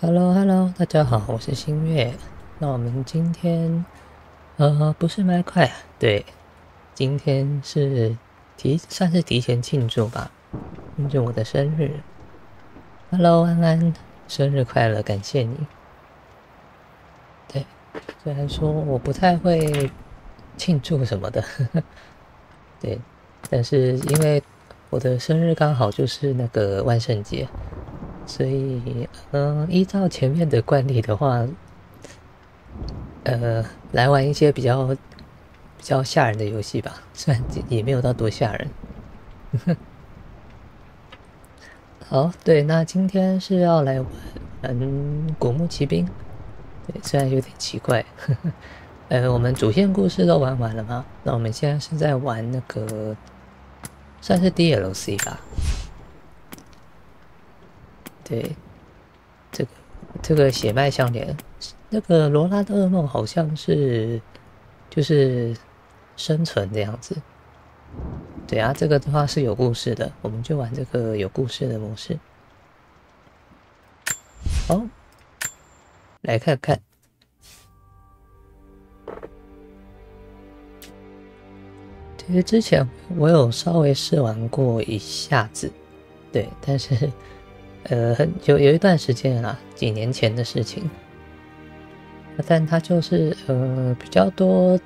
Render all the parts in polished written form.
Hello， 大家好，我是新月。那我们今天，不是麦块，对，今天是算是提前庆祝吧，庆祝我的生日。Hello， 安安，生日快乐，感谢你。对，虽然说我不太会庆祝什么的，对，但是因为我的生日刚好就是那个万圣节。所以，依照前面的惯例的话，来玩一些比较吓人的游戏吧，虽然也没有到多吓人。好，对，那今天是要来玩古墓奇兵，对，虽然有点奇怪，我们主线故事都玩完了吗？那我们现在是在玩那个算是 DLC 吧。对，这个血脉相连，那个罗拉的噩梦好像是就是生存这样子。对啊，这个的话是有故事的，我们就玩这个有故事的模式。好，来看看。其实之前我有稍微试玩过一下子，对，但是。有一段时间啦，几年前的事情，但它就是比较多，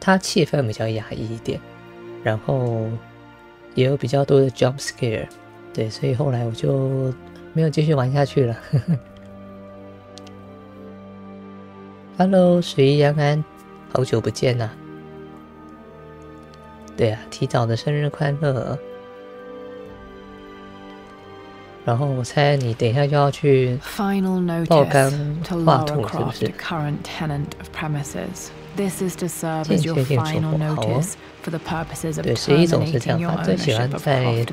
它气氛比较压抑一点，然后也有比较多的 jump scare， 对，所以后来我就没有继续玩下去了。Hello， 水一安安，好久不见呐！对啊，提早的生日快乐！然后我猜你等一下就要去爆肝画图，是不是？间歇性说好哦。对，11种是这样，他最喜欢在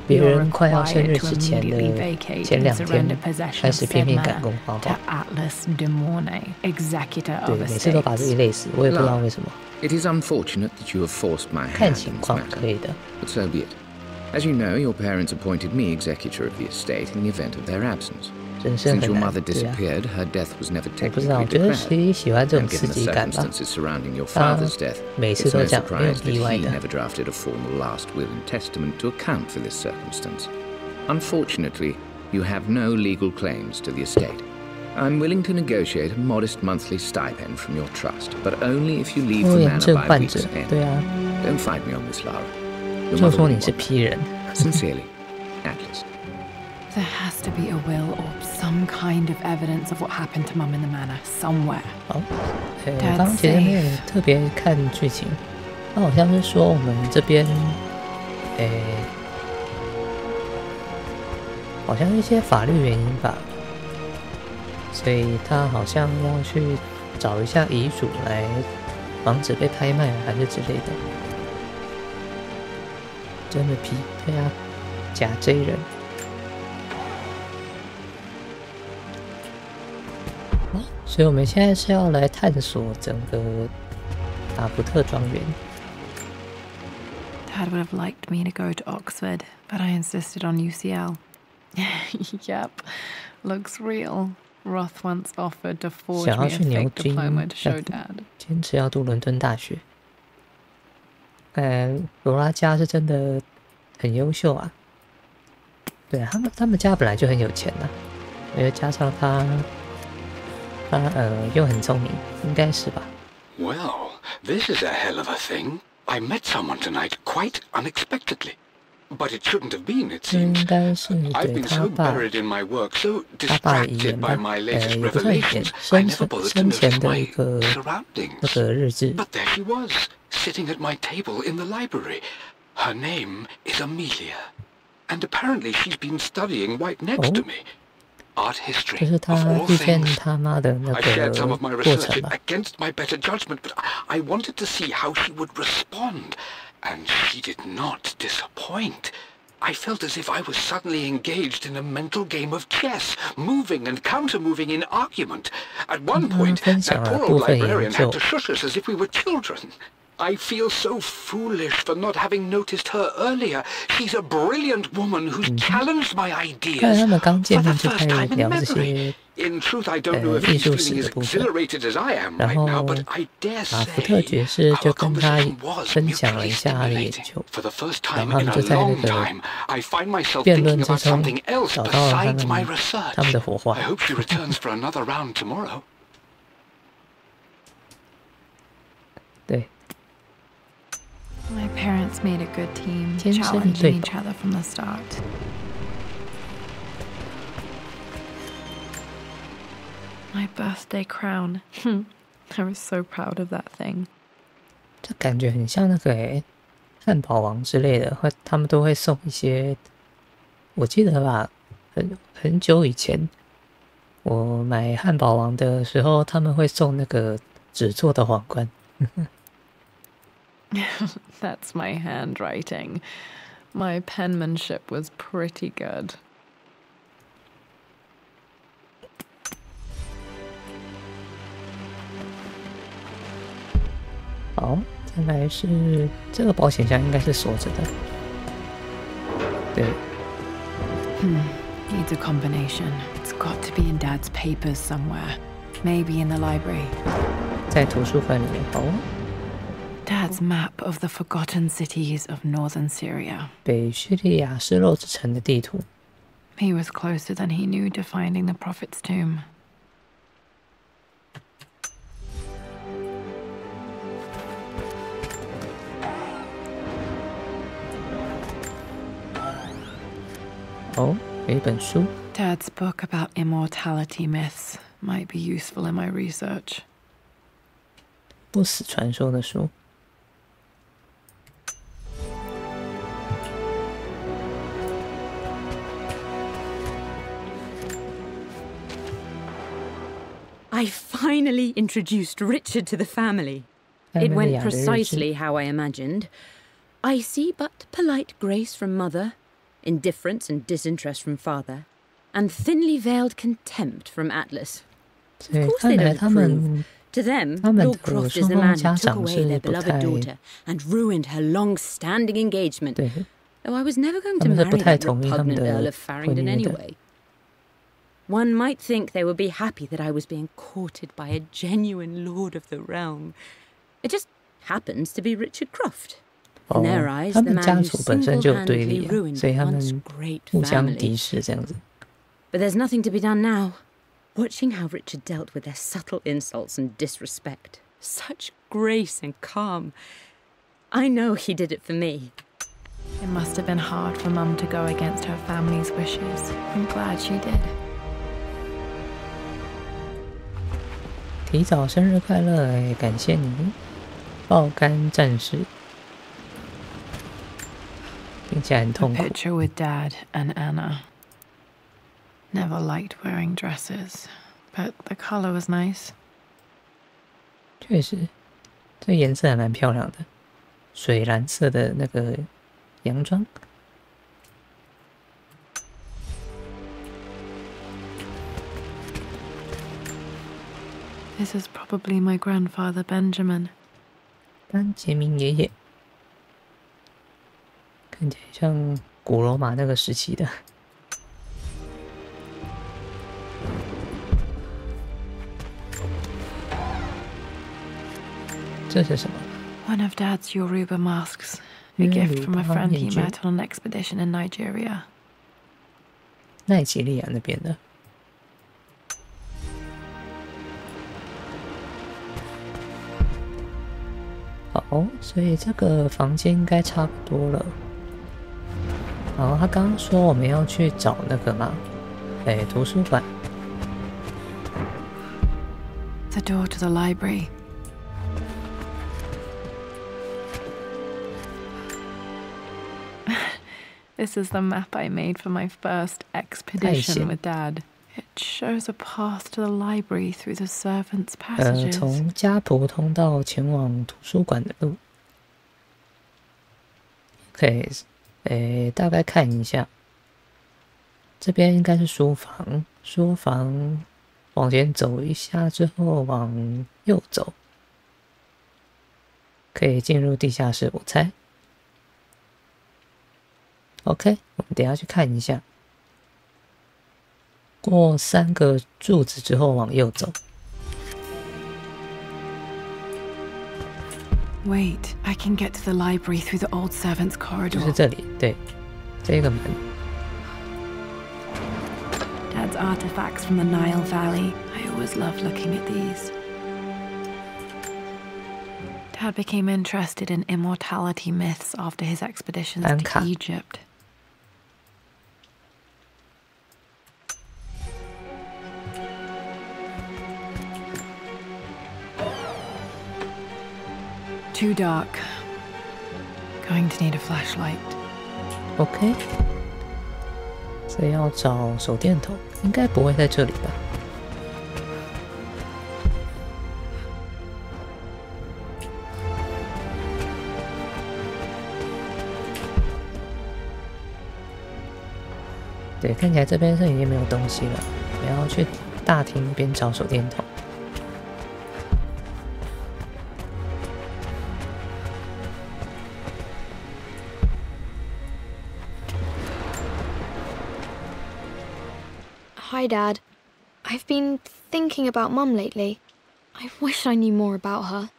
别人快要生日之前的前2天开始拼命赶工画画。对，每次都把自己累死，我也不知道为什么。看情况可以的。As you know, your parents appointed me executor of the estate in the event of their absence. Since your mother disappeared, her death was never technically declared. And given the circumstances surrounding your father's death, it's no surprise that he never drafted a formal last will and testament to account for this circumstance. Unfortunately, you have no legal claims to the estate. I'm willing to negotiate a modest monthly stipend from your trust, but only if you leave the manor by week's end. Don't fight me on this, Lara. 就说你是批人。Sincerely, Atlas. There has to be a will or some kind of evidence of what happened to Mum in the manor somewhere. 好，我刚其实没有特别看剧情，他好像是说我们这边，好像一些法律原因吧，所以他好像要去找一下遗嘱来防止被拍卖还是之类的。真的批，对啊，假 J 人。所以我们现在是要来探索整个卡芙特庄园。Dad would have liked me to go to Oxford, but I insisted on UCL. Yep, looks real. Roth once offered to forge me a fake diploma to show Dad. 坚持要读伦敦大学。罗拉家是真的很优秀啊，对，他们家本来就很有钱啊，因为加上他又很聪明，应该是吧。 Well, this is a hell of a thing. I met someone tonight quite unexpectedly. But it shouldn't have been, it seems. I've been so buried in my work, so distracted by my latest revelations, I never bothered to notice my surroundings. But there she was, sitting at my table in the library. Her name is Amelia. And apparently she's been studying right next to me. Art history, of all things. I shared some of my research against my better judgment, but I wanted to see how she would respond. And she did not disappoint. I felt as if I was suddenly engaged in a mental game of chess, moving and counter-moving in argument. At one point, that poor old librarian had to shush us as if we were children. I feel so foolish for not having noticed her earlier. She's a brilliant woman who's challenged my ideas for the first time in memory. In truth, I don't know if she's feeling as exhilarated as I am right now, but I dare say our conversation was mutually stimulating. For the first time in a long time, I find myself thinking about something else besides my research. I hope she returns for another round tomorrow. 对。 My parents made a good team, challenging each other from the start. My birthday crown. I was so proud of that thing. 这感觉很像那个汉堡王之类的，他们都会送一些。我记得吧，很久以前，我买汉堡王的时候，他们会送那个纸做的皇冠。That's my handwriting. My penmanship was pretty good. 好，再来是这个保险箱应该是锁着的。对。Needs a combination. It's got to be in Dad's papers somewhere. Maybe in the library. 在图书馆里面，好。 Dad's map of the forgotten cities of northern Syria. 北叙利亚失落之城的地图。He was closer than he knew to finding the prophet's tomb. 哦，有一本书。Dad's book about immortality myths might be useful in my research. 不死传说的书。 I finally introduced Richard to the family. It went precisely how I imagined. Icy but polite grace from mother, indifference and disinterest from father, and thinly veiled contempt from Atlas. Of course they don't approve. To them, Lord Croft is the man who took away their beloved daughter and ruined her long-standing engagement, though I was never going to marry that repugnant Earl of Farringdon anyway. One might think they would be happy that I was being courted by a genuine lord of the realm. It just happens to be Richard Croft. In their eyes, the man who single-handedly ruined once great family. But there's nothing to be done now. Watching how Richard dealt with their subtle insults and disrespect. Such grace and calm. I know he did it for me. It must have been hard for Mum to go against her family's wishes. I'm glad she did. 提早生日快乐！感谢你，爆肝战士。听起来很痛苦。 A picture with Dad and Anna. Never liked wearing dresses, but the color was nice. 确实，这颜色还蛮漂亮的，水蓝色的那个洋装。 This is probably my grandfather Benjamin. 班杰明爷爷，看起来像古罗马那个时期的。这是什么 One of Dad's Yoruba masks. A gift from a friend he met on an expedition in Nigeria. 奈及利亚那边的。 好，所以这个房间应该差不多了。好，他刚刚说我们要去找那个嘛，图书馆。The door to the library. This is the map I made for my first expedition with Dad. It shows a path to the library through the servants' passages. 从家仆通道前往图书馆的路。大概看一下，这边应该是书房，书房往前走一下之后往右走，可以进入地下室，我猜。OK， 我们等一下去看一下。过3个柱子之后往右走。Wait, I can get to the library through the old servants' corridor. 就是这里，对，这个门。Dad's artifacts from the Nile Valley. I always loved looking at these. Dad became interested in immortality myths after his expeditions to Egypt. Too dark. Going to need a flashlight. OK. 所以要找手电筒，应该不会在这里吧？对，看起来这边是已经没有东西了，我要去大厅那边找手电筒。Hi, Dad. I've been thinking about Mum lately. I wish I knew more about her.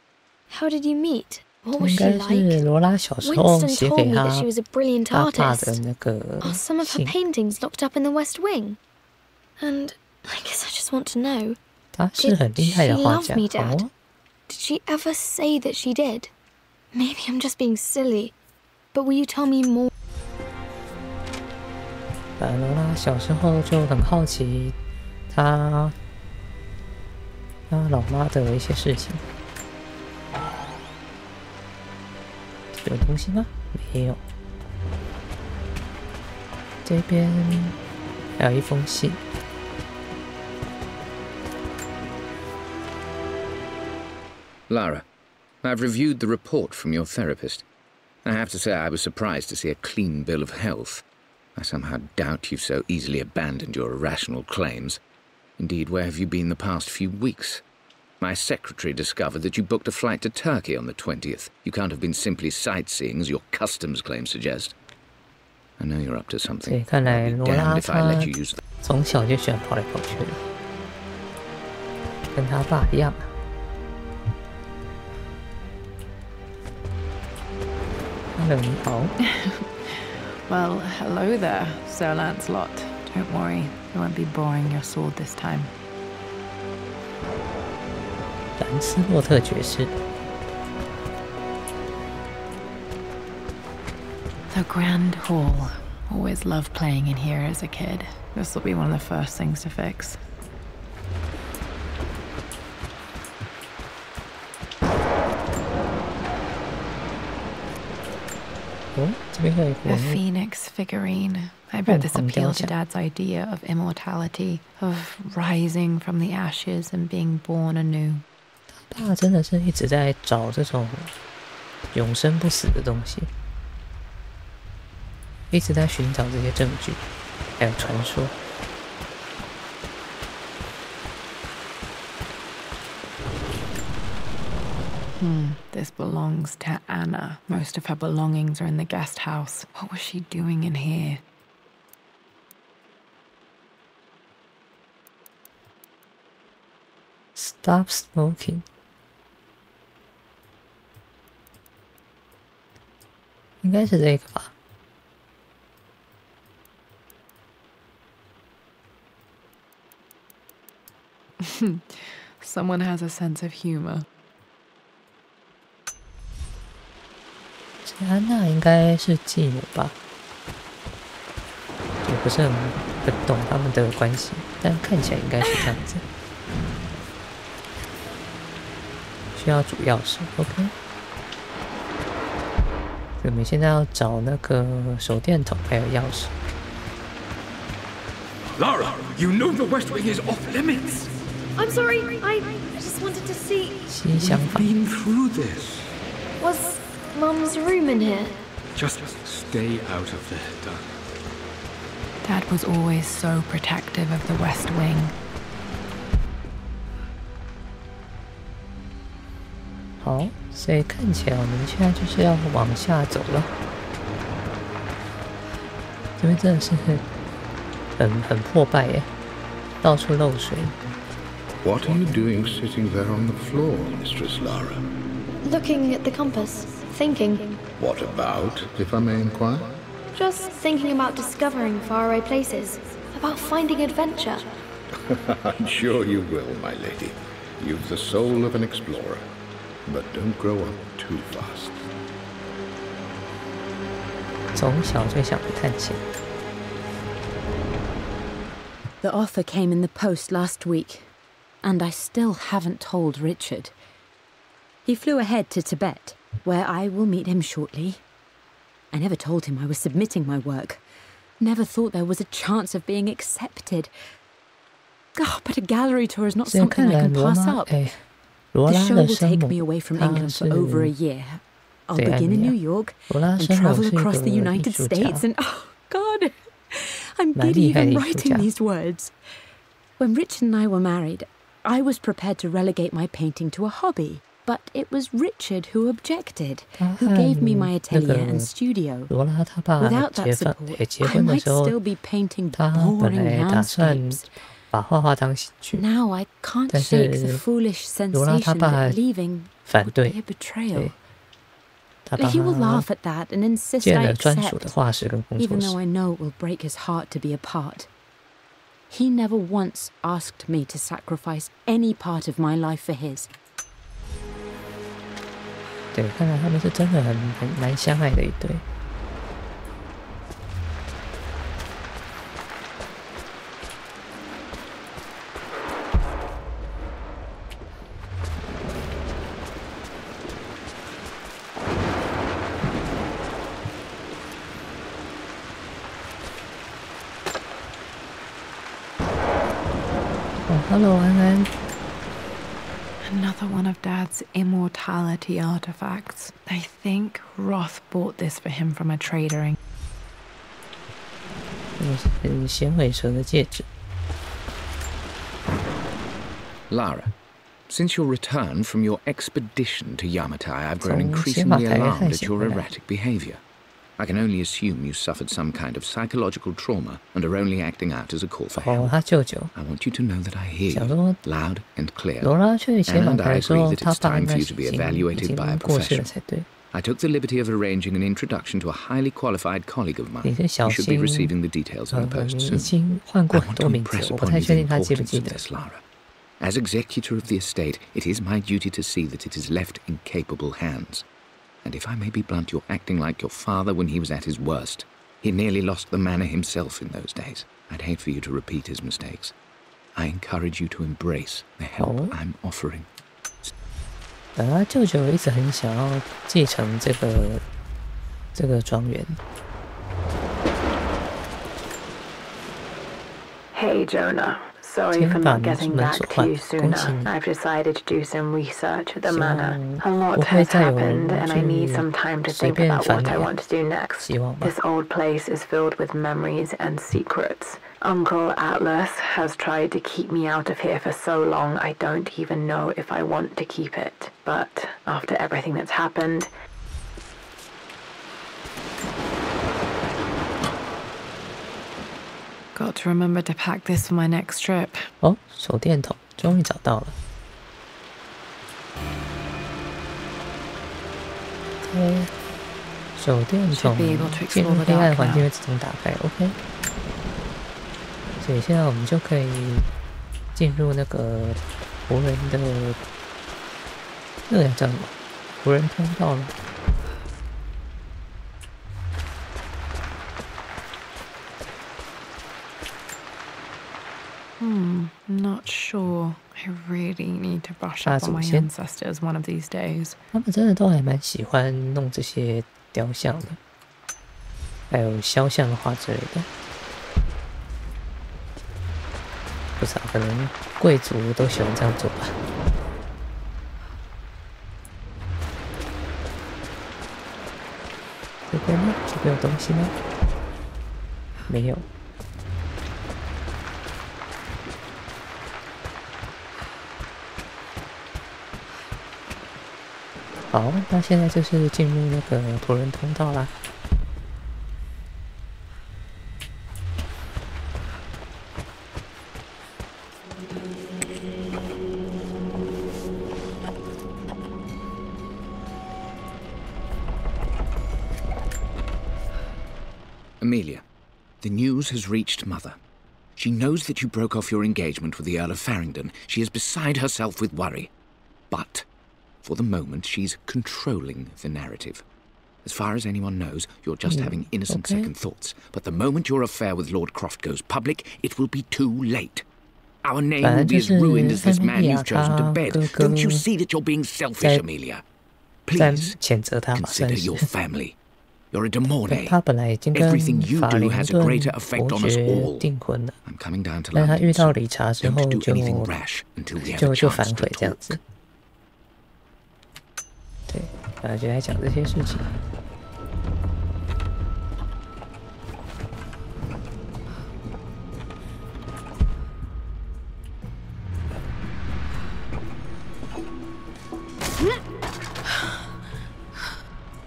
How did you meet? What was she like? Winston told me that she was a brilliant artist. Are some of her paintings locked up in the West Wing? And I guess I just want to know. Did she love me, Dad? Did she ever say that she did? Maybe I'm just being silly. But will you tell me more? 罗拉小时候就很好奇她老妈的一些事情。有东西吗？没有。这边还有一封信。Lara, I've reviewed the report from your therapist. I have to say I was surprised to see a clean bill of health. I somehow doubt you've so easily abandoned your irrational claims. Indeed, where have you been the past few weeks? My secretary discovered that you booked a flight to Turkey on the 20th. You can't have been simply sightseeing, as your customs claims suggest. I know you're up to something. 看来罗拉她从小就喜欢跑来跑去，跟他爸一样。Hello， 你好。Well, hello there, Sir Lancelot. Don't worry, I won't be borrowing your sword this time. 兰斯洛特爵士。The Grand Hall. Always loved playing in here as a kid. This will be one of the first things to fix. A phoenix figurine. I bet this appealed to Dad's idea of immortality, of rising from the ashes and being born anew. 他爸真的是一直在找这种永生不死的东西，一直在寻找这些证据，还有传说。This belongs to Anna. Most of her belongings are in the guest house. What was she doing in here? Stop smoking. 应该是这个吧。Someone has a sense of humor. 安娜应该是继母吧，也不是很懂他们的关系，但看起来应该是这样子。需要主钥匙 ，OK。我们现在要找那个手电筒，还有钥匙。Lara, you know the West Wing is off limits. I'm sorry, I just wanted to see. 西厢房。Been through this. Was Mum's room in here? Just stay out of there, darling. Dad was always so protective of the West Wing. 好，所以看起来我们现在就是要往下走了。这边真的是很破败耶，到处漏水。What are you doing sitting there on the floor, Mistress Lara? Looking at the compass, thinking. What about, if I may inquire? Just thinking about discovering faraway places, about finding adventure. I'm sure you will, my lady. You've the soul of an explorer. But don't grow up too fast. 从小就想探险。The offer came in the post last week, and I still haven't told Richard. He flew ahead to Tibet, where I will meet him shortly. I never told him I was submitting my work. Never thought there was a chance of being accepted. Oh, but a gallery tour is not something I can pass up. The show will take me away from England for over a year. I'll begin in New York and travel across the United States and, oh, God, I'm giddy even writing these words. When Richard and I were married, I was prepared to relegate my painting to a hobby. But it was Richard who objected, who gave me my atelier and studio. Without that support, I might still be painting boring landscapes. Now I can't shake the foolish sensation that leaving would be a betrayal. He will laugh at that and insist I accept, even though I know it will break his heart to be apart. He never once asked me to sacrifice any part of my life for his. 对，看来他们是真的很蛮相爱的一对。Hello, 安安。Another one of Dad's immortality artifacts. I think Roth bought this for him from a trader. 是衔尾蛇的戒指。Lara, since your return from your expedition to Yamatai, I've grown increasingly alarmed at your erratic behavior. I can only assume you suffered some kind of psychological trauma and are only acting out as a call for help. I want you to know that I hear you loud and clear, and I agree that it's time for you to be evaluated by a professional. I took the liberty of arranging an introduction to a highly qualified colleague of mine. You should be receiving the details in the post soon. I want to impress upon you the importance of this, Lara. As executor of the estate, it is my duty to see that it is left in capable hands. And if I may be blunt, you're acting like your father when he was at his worst. He nearly lost the manor himself in those days. I'd hate for you to repeat his mistakes. I encourage you to embrace the help I'm offering. 他舅舅一直很想要继承这个庄园。Hey, Jonah. Sorry for not getting back to you sooner. I've decided to do some research at the manor. A lot has happened, and I need some time to think about what I want to do next. This old place is filled with memories and secrets. Uncle Atlas has tried to keep me out of here for so long, I don't even know if I want to keep it. But after everything that's happened, got to remember to pack this for my next trip. 哦，手电筒终于找到了。手电筒进入黑暗环境会自动打开。OK。所以现在我们就可以进入那个湖人的那个叫什么？湖人通道了。Not sure. I really need to brush up on my ancestors one of these days. 他们真的都还蛮喜欢弄这些雕像的，还有肖像画之类的。不知道，可能贵族都喜欢这样做吧。这边呢？这边有东西吗？没有。好，那现在就是进入那个仆人通道啦。Amelia, the news has reached Mother. She knows that you broke off your engagement with the Earl of Farringdon. She is beside herself with worry. But, for the moment, she's controlling the narrative. As far as anyone knows, you're just having innocent second thoughts. But the moment your affair with Lord Croft goes public, it will be too late. Our name will be as ruined as this man you've chosen to bed. Don't you see that you're being selfish, Amelia? Please, consider your family. You're a demone. Everything you do has a greater effect on us all. I'm coming down to London, so don't do anything rash until we have a chance to talk. 对，然后就来讲这些事情。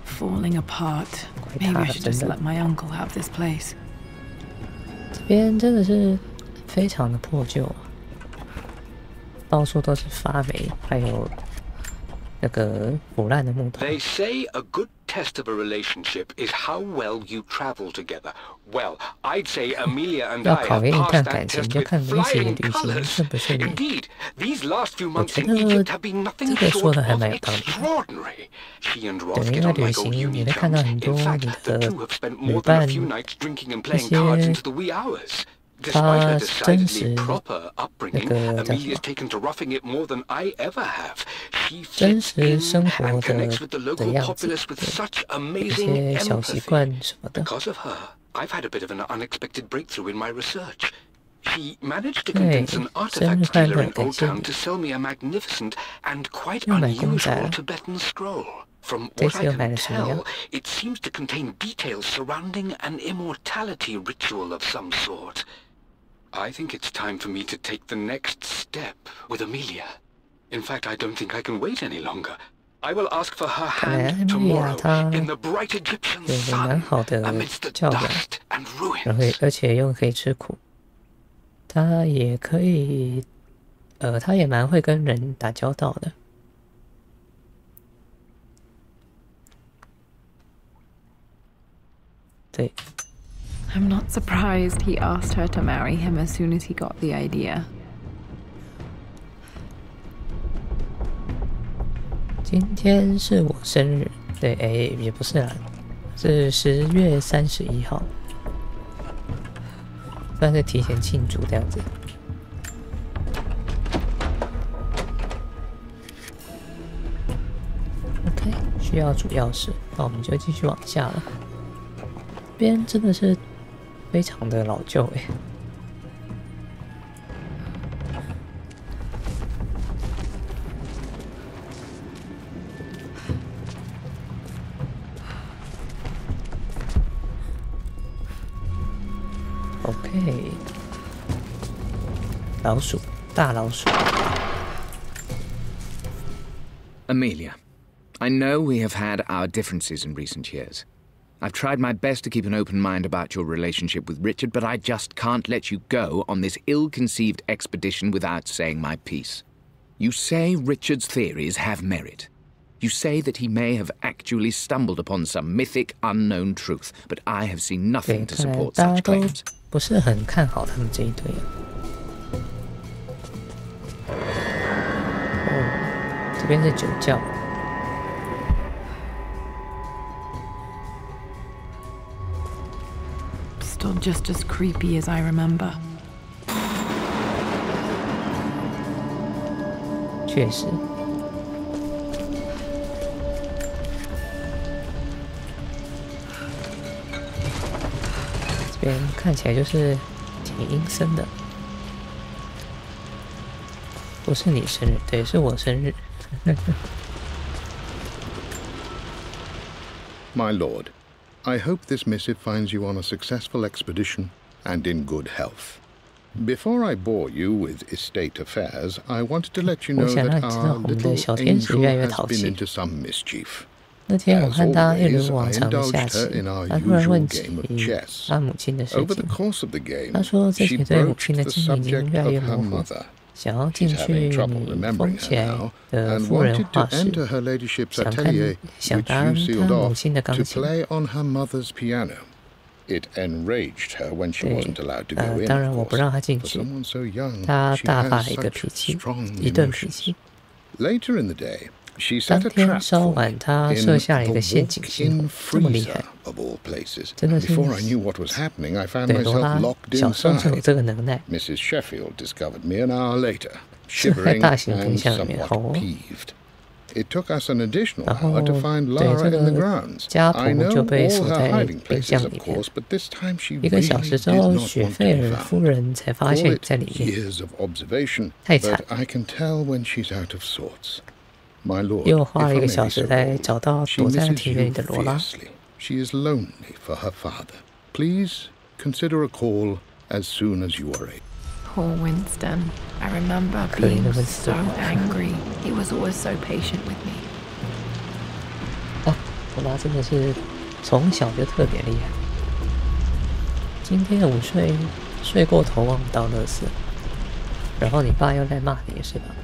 Falling apart. Maybe I should just let my uncle have this place. 这边真的是非常的破旧啊，到处都是发霉，还有那个腐烂的木头。 They say a good test of a relationship is how well you travel together. Well, I'd say Amelia and I have passed that test with flying colors. Indeed, these last few months in Egypt have been nothing short of extraordinary. She and Roth get on like old uni chums. In fact, the two have spent more than a few nights drinking and playing cards into the wee hours. Despite her decidedly proper upbringing, Amelia's taken to roughing it more than I ever have. She fits in and connects with the local populace with such amazing empathy. Because of her, I've had a bit of an unexpected breakthrough in my research. She managed to convince an artifact dealer in Old Town to sell me a magnificent and quite unusual Tibetan scroll. From what I can tell, it seems to contain details surrounding an immortality ritual of some sort. I think it's time for me to take the next step with Amelia. In fact, I don't think I can wait any longer. I will ask for her hand tomorrow in the bright Egyptian sun, amidst the dust and ruins. 而且又可以吃苦，他也可以，他也蛮会跟人打交道的。对。 I'm not surprised he asked her to marry him as soon as he got the idea. 今天是我生日，对，也不是啦，是10月31号，算是提前庆祝这样子。OK， 需要主钥匙，那我们就继续往下了。这边真的是。 非常的老旧哎。OK， 老鼠，大老鼠。Amelia, I know we have had our differences in recent years. I've tried my best to keep an open mind about your relationship with Richard, but I just can't let you go on this ill-conceived expedition without saying my piece. You say Richard's theories have merit. You say that he may have actually stumbled upon some mythic, unknown truth, but I have seen nothing to support such claims. 不是很看好他们这一对啊。哦，这边是酒窖。 Still just as creepy as I remember. 确实。这边看起来就是挺阴森的。不是你生日，对，是我生日。My lord. I hope this missive finds you on a successful expedition and in good health. Before I bore you with estate affairs, I wanted to let you know that our little angel has been into some mischief. 那天我和他一如往常的下棋，他突然问起他母亲的事情。他说自己对母亲的记忆已经越来越模糊，想要进去你封起来的夫人画室，想弹他母亲的钢琴。It enraged her when she wasn't allowed to go in. 当然我不让他进去，他大发了一个脾气，一顿脾气。Later in the day, she 当 set a 天 trap 稍晚，他设下了一个陷阱系统，这么厉害，真的是对罗拉小时候就有这个能耐。 Mrs. Sheffield discovered me an hour later, 是在 shivering 大型冰 and 箱里面，好 somewhat 哦。 peeved. It took us an additional 然后 hour to find Lara 对 in the 这个 grounds. 家 I 仆 know 就被 all 锁 her 在 hiding 冰 places, 箱 of 里面。 course, but this time she 1个 really 小时之 did 后， not 雪 want to 费 be 尔 found. 夫人才发 Call 现 it 在里面， years of observation, 太惨 but I can tell when she's out of sorts. My lord, 又花了 if 1 I 个 may 小 be 时 so 才 bold, 找到 she 躲在 misses 庭院里 you 的罗拉。 fiercely. She is lonely for her father. Please consider a call as soon as you are able. Poor Winston. I remember being so angry. He was always so patient with me. 啊，罗拉真的是从小就特别厉害。今天午睡睡过头忘倒垃圾，然后你爸又在骂你是吧？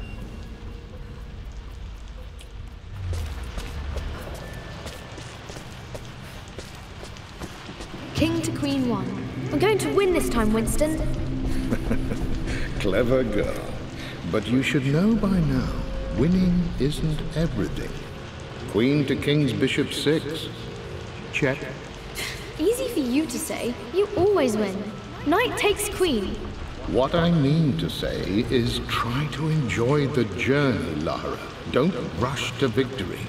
King to Queen 1. We're going to win this time, Winston. Clever girl. But you should know by now, winning isn't everything. Queen to King's Bishop 6. Check. Easy for you to say. You always win. Knight takes Queen. What I mean to say is try to enjoy the journey, Lara. Don't rush to victory.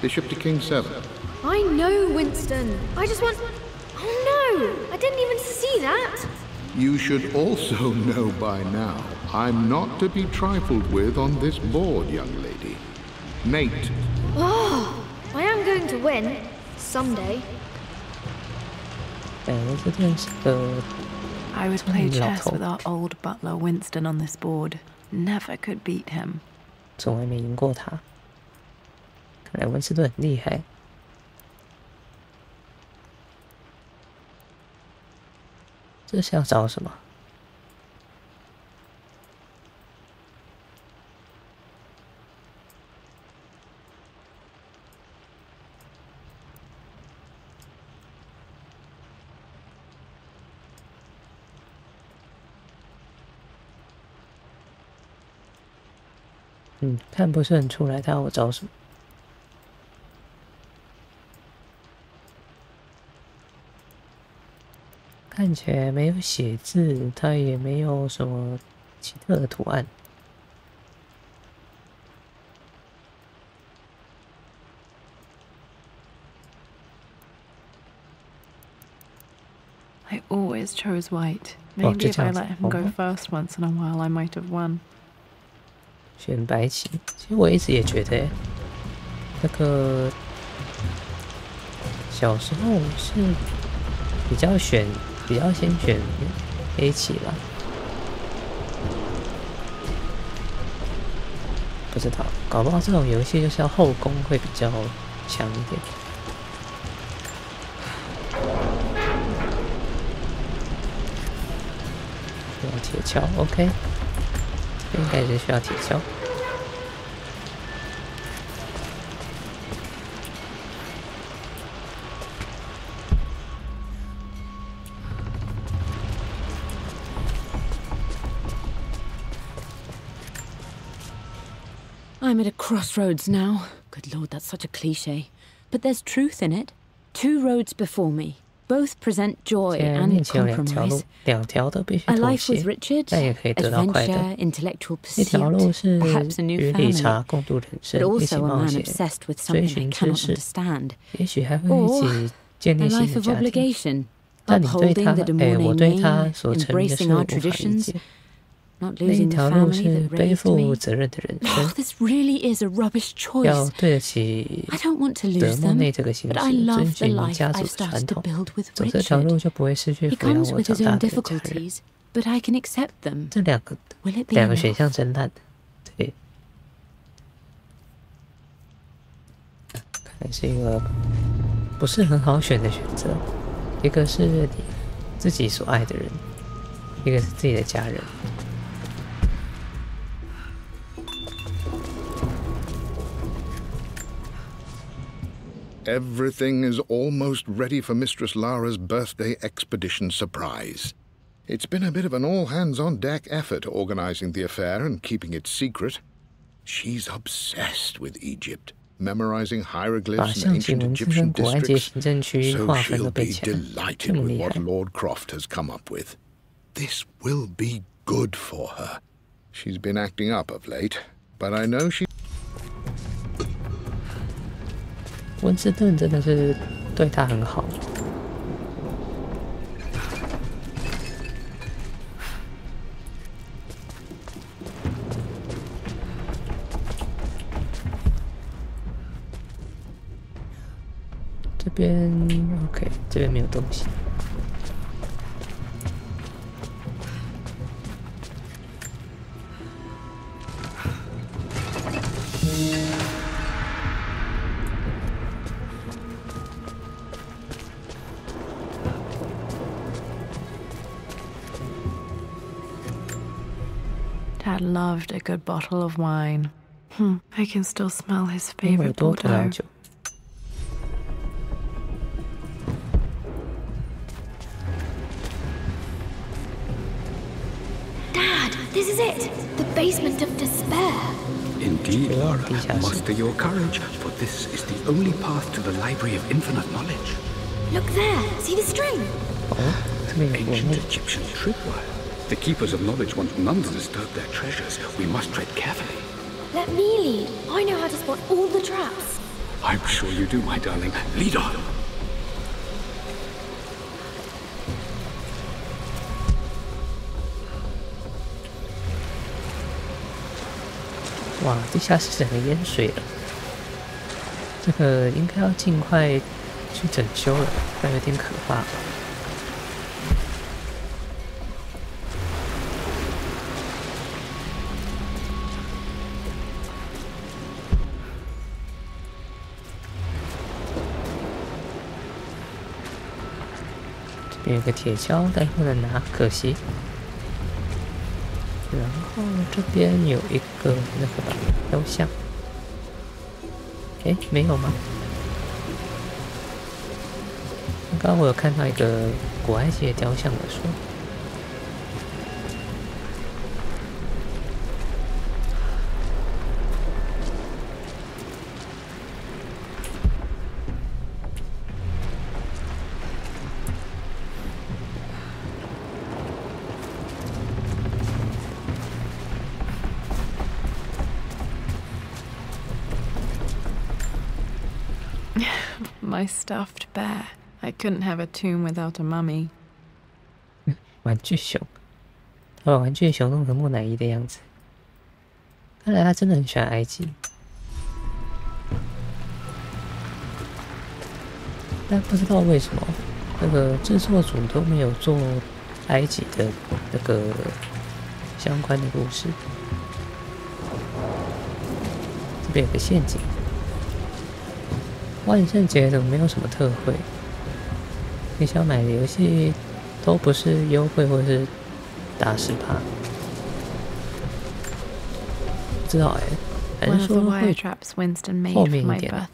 Bishop to King 7. I know, Winston. I just want... Oh no! I didn't even see that! You should also know by now, I'm not to be trifled with on this board, young lady. Mate. Oh, I am going to win. Someday. I would play chess with our old butler Winston on this board. Never could beat him. 从来没赢过他，看来温斯顿很厉害。这是要找什么？看不是很出来他要我找什么。看起来没有写字，它也没有什么奇特的图案。I always chose white. Maybe if I let him go first once in a while, I might have won. 选白棋，其实我一直也觉得，那个小时候是比较先选黑棋吧。不知道，搞不好这种游戏就是要后宫会比较强一点。需要铁锹 ，OK。 应该是需要铁锹。I'm at a crossroads now. Good Lord, that's such a cliche. But there's truth in it. 2 roads before me. Both present joy and compromise. A life with Richard, adventure, intellectual pursuit, perhaps a new family, but also a man obsessed with something I cannot understand. Or a life of obligation, upholding the demonic name, embracing our traditions, not losing the family that raised me. Oh, this really is a rubbish choice. I don't want to lose them, but I love the life I've started to build with Richard. He comes with his own difficulties, but I can accept them. 这两个选项真烂，对，看来是一个不是很好选的选择。一个是你自己所爱的人，一个是自己的家人。Everything is almost ready for Mistress Lara's birthday expedition surprise. It's been a bit of an all-hands-on-deck effort organizing the affair and keeping it secret. She's obsessed with Egypt, memorizing hieroglyphs and ancient Egyptian districts, so she'll be delighted with what Lord Croft has come up with. This will be good for her. She's been acting up of late, but I know she... 温斯顿真的是对他很好。这边 OK， 这边没有东西。Dad loved a good bottle of wine. I can still smell his favorite Bordeaux. Dad, this is it! The basement of despair. Indeed, Lara. Muster your courage, for this is the only path to the Library of Infinite Knowledge. Look there! See the string? Ancient Egyptian tripwire. The Keepers of Knowledge want none to disturb their treasures. We must tread carefully. Let me lead. I know how to spot all the traps. I'm sure you do, my darling. Lead on. 哇，地下室整个淹水了，这个应该要尽快去整修了，不然有点可怕。这边有个铁锹，但不能拿，可惜。 然后这边有一个那个吧雕像，诶，没有吗？刚刚我有看到一个古埃及的雕像的说，My stuffed bear. I couldn't have a tomb without a mummy. 玩具熊，他把玩具熊弄成木乃伊的样子。看来他真的很喜欢埃及，但不知道为什么那个制作组都没有做埃及的那个相关的故事。这边有个陷阱。 万圣节怎么没有什么特惠？你想买的游戏都不是优惠或是打10%，不知道哎，还是说会后面一点？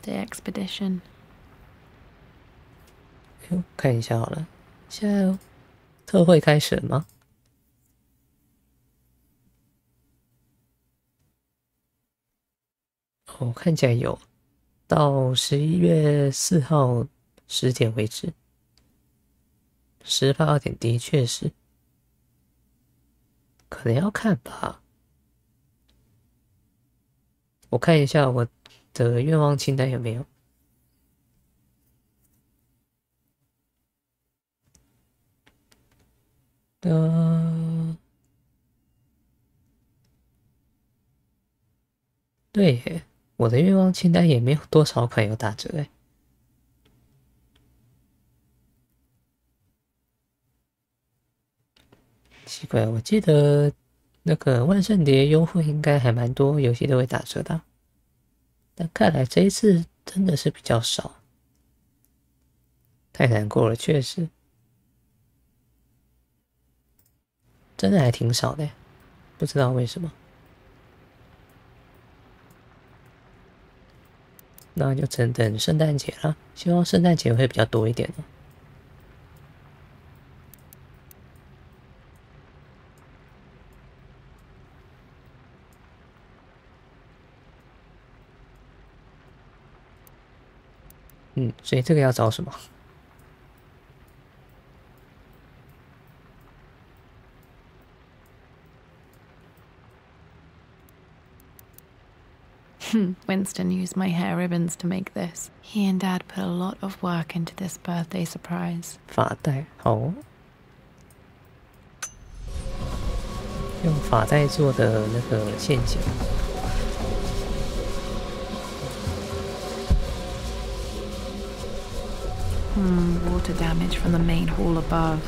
看一下好了，现在特惠开始了吗？哦，看起来有。 到11月4号10点为止，10%点的确是，可能要看吧。我看一下我的愿望清单有没有。对耶。 我的愿望清单也没有多少款有打折哎。奇怪，我记得那个万圣节优惠应该还蛮多游戏都会打折的，但看来这一次真的是比较少，太难过了，确实，真的还挺少的，不知道为什么。那就只能等圣诞节了，希望圣诞节会比较多一点哦。所以这个要找什么？Winston used my hair ribbons to make this. He and Dad put a lot of work into this birthday surprise. 发带，好哦，用发带做的那个陷阱。Water damage from the main hall above.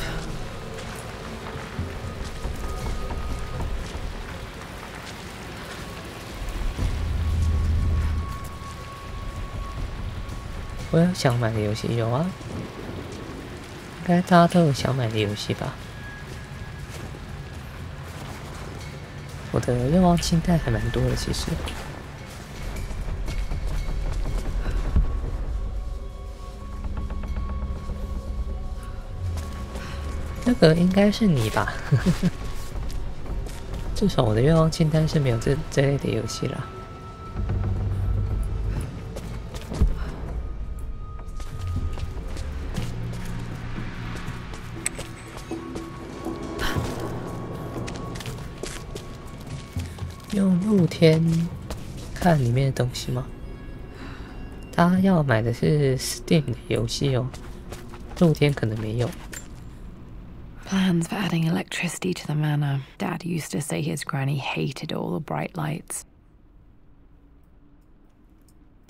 我有想买的游戏有啊，应该大家都有想买的游戏吧？我的愿望清单还蛮多的，其实。那个应该是你吧？至少我的愿望清单是没有这类的游戏啦。用露天看里面的东西吗？他要买的是 Steam 的游戏哦，露天可能没有。Plans for adding electricity to the manor. Dad used to say his granny hated all the bright lights.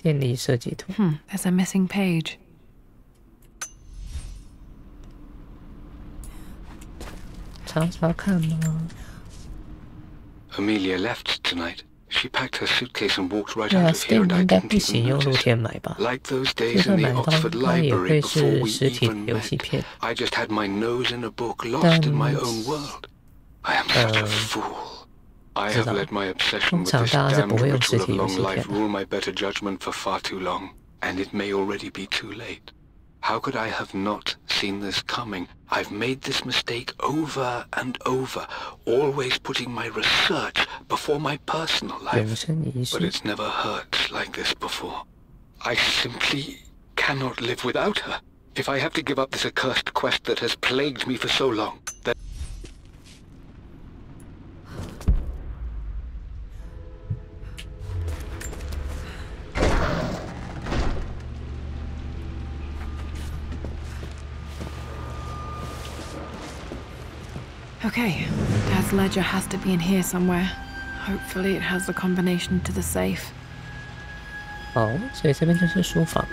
电力设计图。There's a missing page. 查查看吗？ Amelia left tonight. She packed her suitcase and walked right out of here, and I didn't even notice. Like those days in the Oxford Library before we even met, I just had my nose in a book, lost in my own world. I am such a fool. I have let my obsession with this damned ritual of long life rule my better judgment for far too long, and it may already be too late. How could I have not seen this coming? I've made this mistake over and over, always putting my research before my personal life. But it's never hurt like this before. I simply cannot live without her. If I have to give up this accursed quest that has plagued me for so long, then... Okay, Dad's ledger has to be in here somewhere. Hopefully it has the combination to the safe. 好，所以这边就是书房，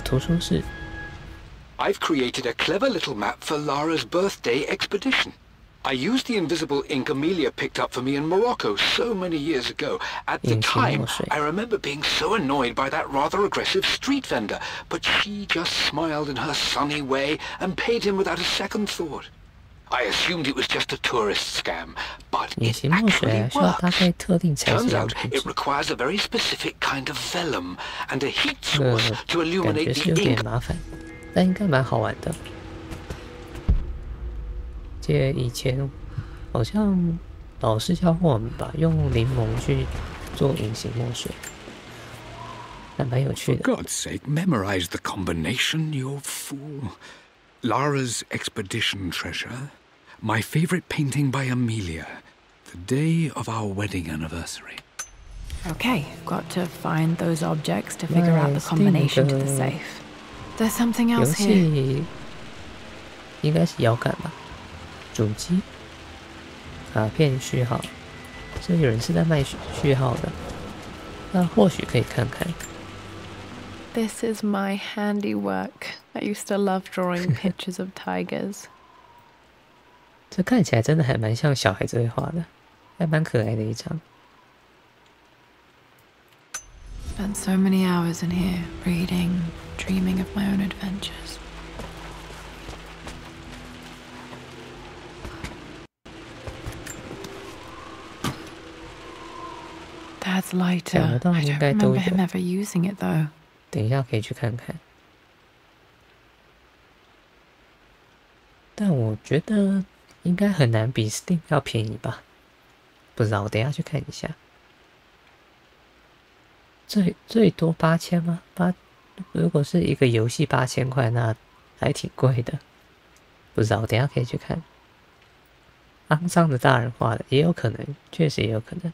图书室。I've created a clever little map for Lara's birthday expedition. I used the invisible ink Amelia picked up for me in Morocco so many years ago. At the time, I remember being so annoyed by that rather aggressive street vendor, but she just smiled in her sunny way and paid him without a second thought. I assumed it was just a tourist scam, but it actually works. Turns out it requires a very specific kind of vellum and a heat source to illuminate the ink. 但应该蛮好玩的。这以前好像老师教过我们吧，用柠檬去做隐形墨水，还蛮有趣的。For God's sake, memorize the combination, you fool. Lara's expedition treasure. My favorite painting by Amelia. The day of our wedding anniversary. Okay, got to find those objects to figure out the combination to the safe. There's something else here. 游戏应该是摇杆吧，主机，卡片序号，所以有人是在卖序号的，那或许可以看看。This is my handiwork. I used to love drawing pictures of tigers. 这看起来真的还蛮像小孩子会画的，还蛮可爱的一张。Spent so many hours in here, reading, dreaming of my own adventures. Dad's lighter. I don't remember him ever using it though. 等一下可以去看看。但我觉得应该很难比 Steam 要便宜吧？不知道，我等一下去看一下。最多8000吗？如果是一个游戏8000块，那还挺贵的。不知道，我等一下可以去看。肮脏的大人画的也有可能，确实也有可能。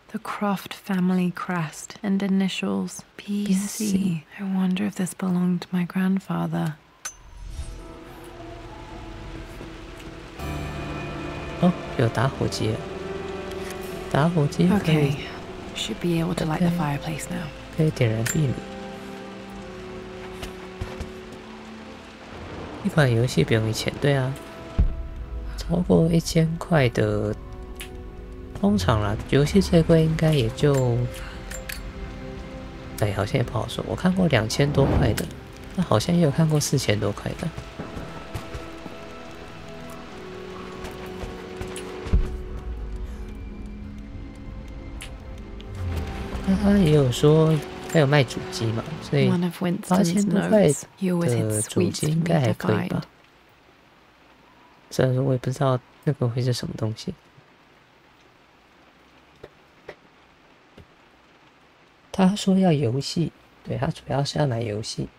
The Croft family crest and initials BC. I wonder if this belonged to my grandfather. 哦，有打火机了。打火机可以。Okay, should be able to light the fireplace now. 可以点燃壁炉。一款游戏不用钱，对啊，超过1000块的。通常啦，游戏最贵应该也就，好像也不好说。我看过2000多块的，那好像也有看过4000多块的。那他也有说，他有卖主机嘛，所以8000多块的主机应该还可以吧。虽然说我也不知道那个会是什么东西。他说要游戏，对，他主要是要买游戏。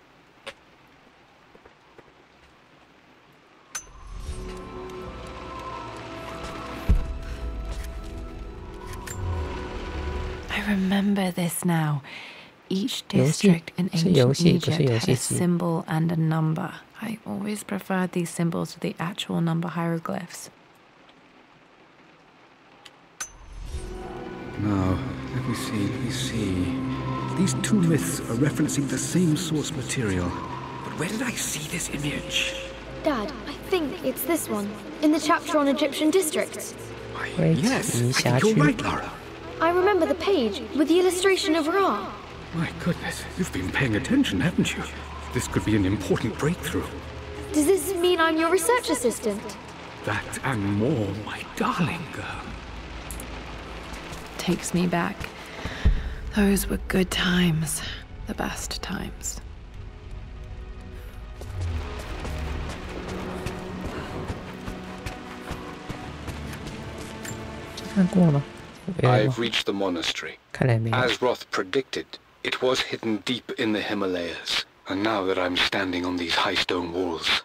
I remember this now. Each district in ancient Egypt had a symbol and a number. I always preferred these symbols to the actual number hieroglyphs. Now, let me see. These two myths are referencing the same source material. But where did I see this image? Dad, I think it's this one, in the chapter on Egyptian districts. Yes, I think you're right, Lara. I remember the page with the illustration of Ra. My goodness, you've been paying attention, haven't you? This could be an important breakthrough. Does this mean I'm your research assistant? That and more, my darling girl. Takes me back. Those were good times. The best times. I've reached the monastery. As Roth predicted, it was hidden deep in the Himalayas. And now that I'm standing on these high stone walls,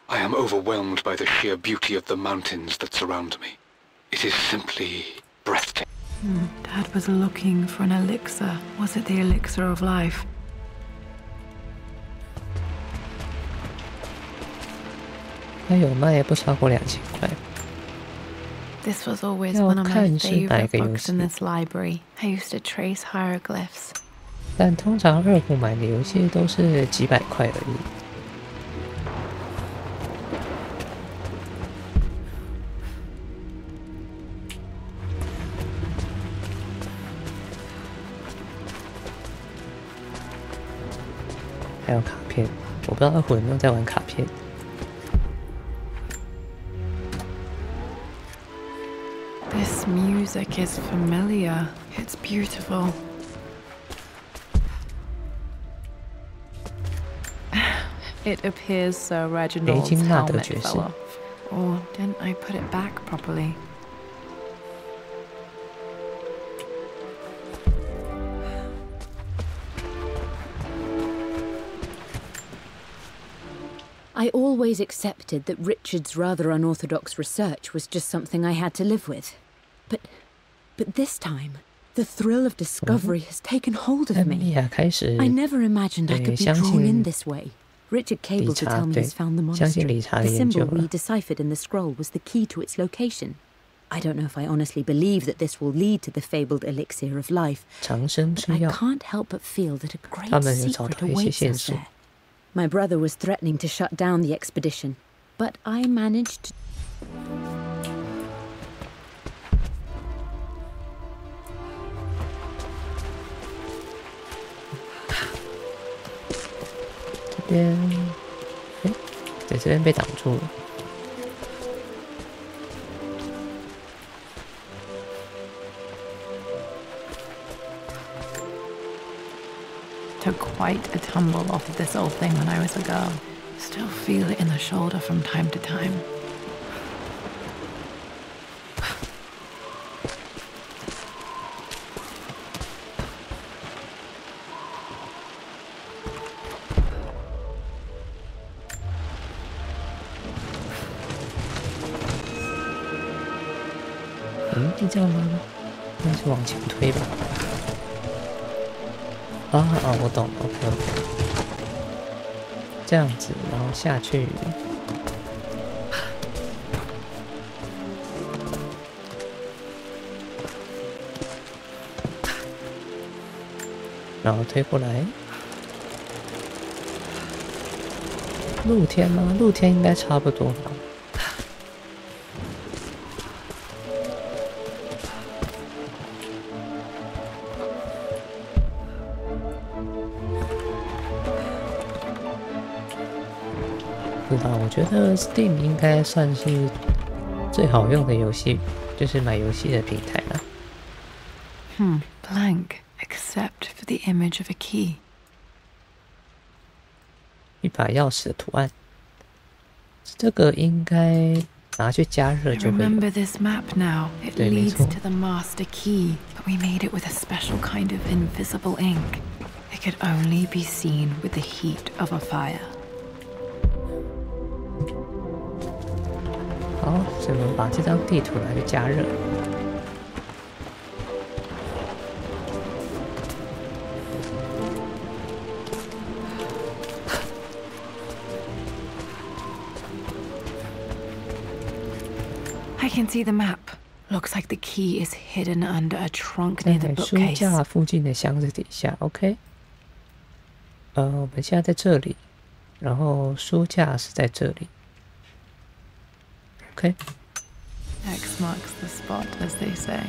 I am overwhelmed by the sheer beauty of the mountains that surround me. It is simply breathtaking. Dad was looking for an elixir. Was it the elixir of life? This was always one of my favorite books in this library. I used to trace hieroglyphs. 但通常2户买的游戏都是几百块而已。还有卡片，我不知道2户有没有在玩卡片。This music is familiar. It's beautiful. It appears Sir Reginald's helmet fell off. Or didn't I put it back properly? I always accepted that Richard's rather unorthodox research was just something I had to live with. But this time, the thrill of discovery has taken hold of me. I never imagined I could be drawn in this way. Richard cabled to tell me he's found the monastery. The symbol we deciphered in the scroll was the key to its location. I don't know if I honestly believe that this will lead to the fabled elixir of life, but I can't help but feel that a great secret awaits us there. My brother was threatening to shut down the expedition. but I managed to. 这边，哎，在这边被挡住了。 Took quite a tumble off of this old thing when I was a girl. Still feel it in the shoulder from time to time.嗯，是这样吗？应该是往前推吧。 我懂 ，OK， 这样子，然后下去，然后推过来，露天吗？露天应该差不多吧。 不知道，我觉得 Steam 应该算是最好用的游戏，就是买游戏的平台了。Blank, except for the image of a key. 一把钥匙的图案，这个应该拿去加热就可以了。 Remember this map now. It leads to the master key, but we made it with a special kind of invisible ink. It could only be seen with the heat of a fire. 好，所以我们把这张地图拿去加热。I can see the map. Looks like the key is hidden under a trunk near the bookcase. 书架附近的箱子底下 ，OK。我们现在在这里，然后书架是在这里。 Okay. X marks the spot, as they say.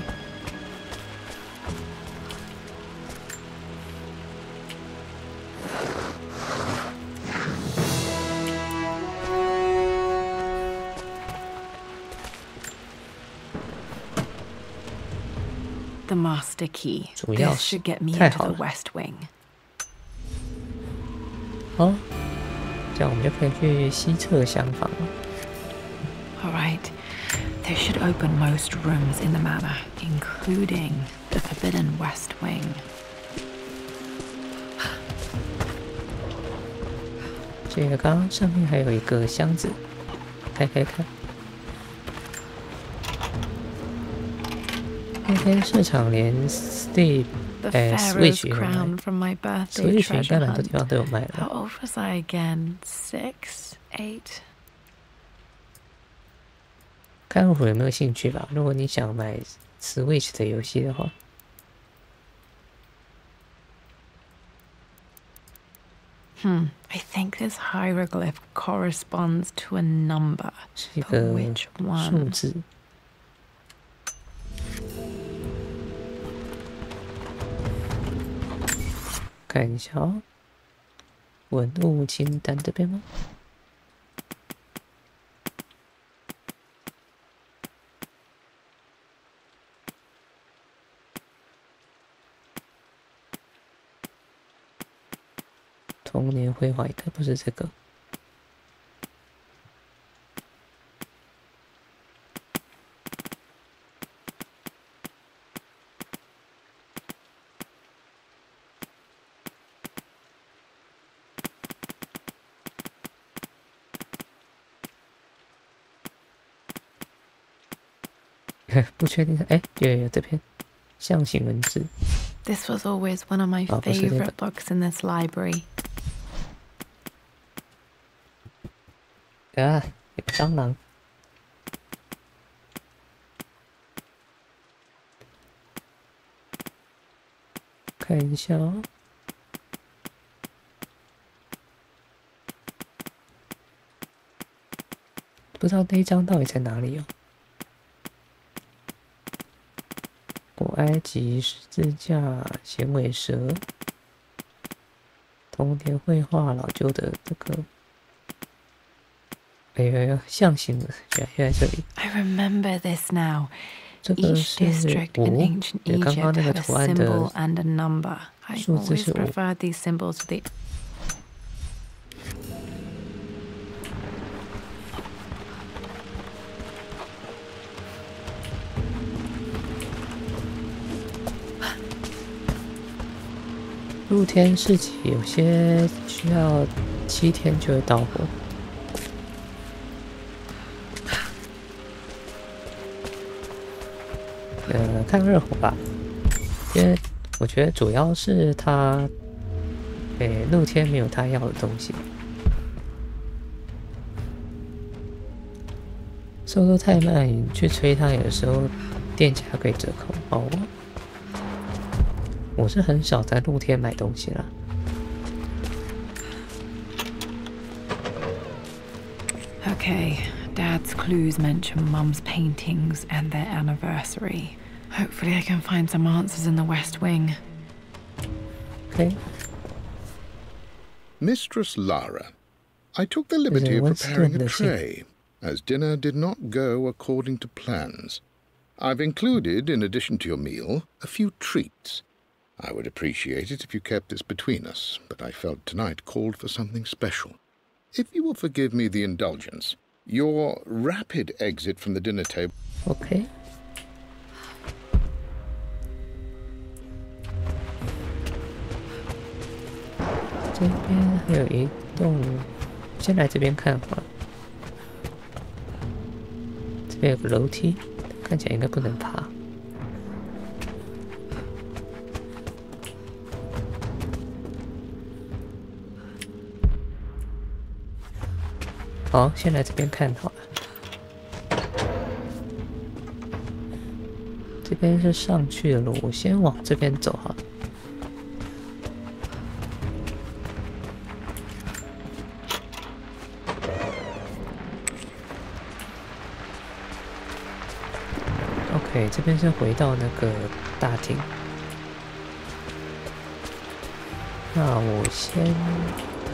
The master key. This should get me into the West Wing. 好，这样我们就可以去西侧厢房了。 Alright, this should open most rooms in the manor, including the forbidden West Wing. 这个刚刚上面还有一个箱子，开开看。那天市场连 Steam、Switch 也有卖 ，Switch 应该蛮多地方都有卖了。How old was I again? 6, 8. 看我有没有兴趣吧。如果你想买 Switch 的游戏的话，I think this hieroglyph corresponds to a number. 是一个数字。看一下哦，文物清单这边吗？ 童年绘画应该不是这个。不确定，哎，有这篇象形文字。This was always one of my favorite books in this library. 啊，有蟑螂！看一下哦。不知道那一张到底在哪里哦。古埃及十字架、衔尾蛇、童年绘画老旧的这个，哎呦，象形的，原来这里。I remember this now. 这个是5，也刚刚那个图案的数字是5。露天市集有些需要7天就会到货。看热火吧，因为我觉得主要是它，露天没有他要的东西，速度太慢，你去催它，有时候店家可以折扣哦。我是很少在露天买东西啦。Okay, Dad's clues mention Mum's paintings and their anniversary. Hopefully I can find some answers in the West Wing. Okay. Mistress Lara, I took the liberty of preparing a tray, as dinner did not go according to plans. I've included, in addition to your meal, a few treats. I would appreciate it if you kept this between us, but I felt tonight called for something special. If you will forgive me the indulgence, your rapid exit from the dinner table... Okay. 这边还有一栋，先来这边看好了。这边有个楼梯，看起来应该不能爬。好，先来这边看好了。这边是上去的路，我先往这边走好了。OK， 这边是回到那个大厅。那我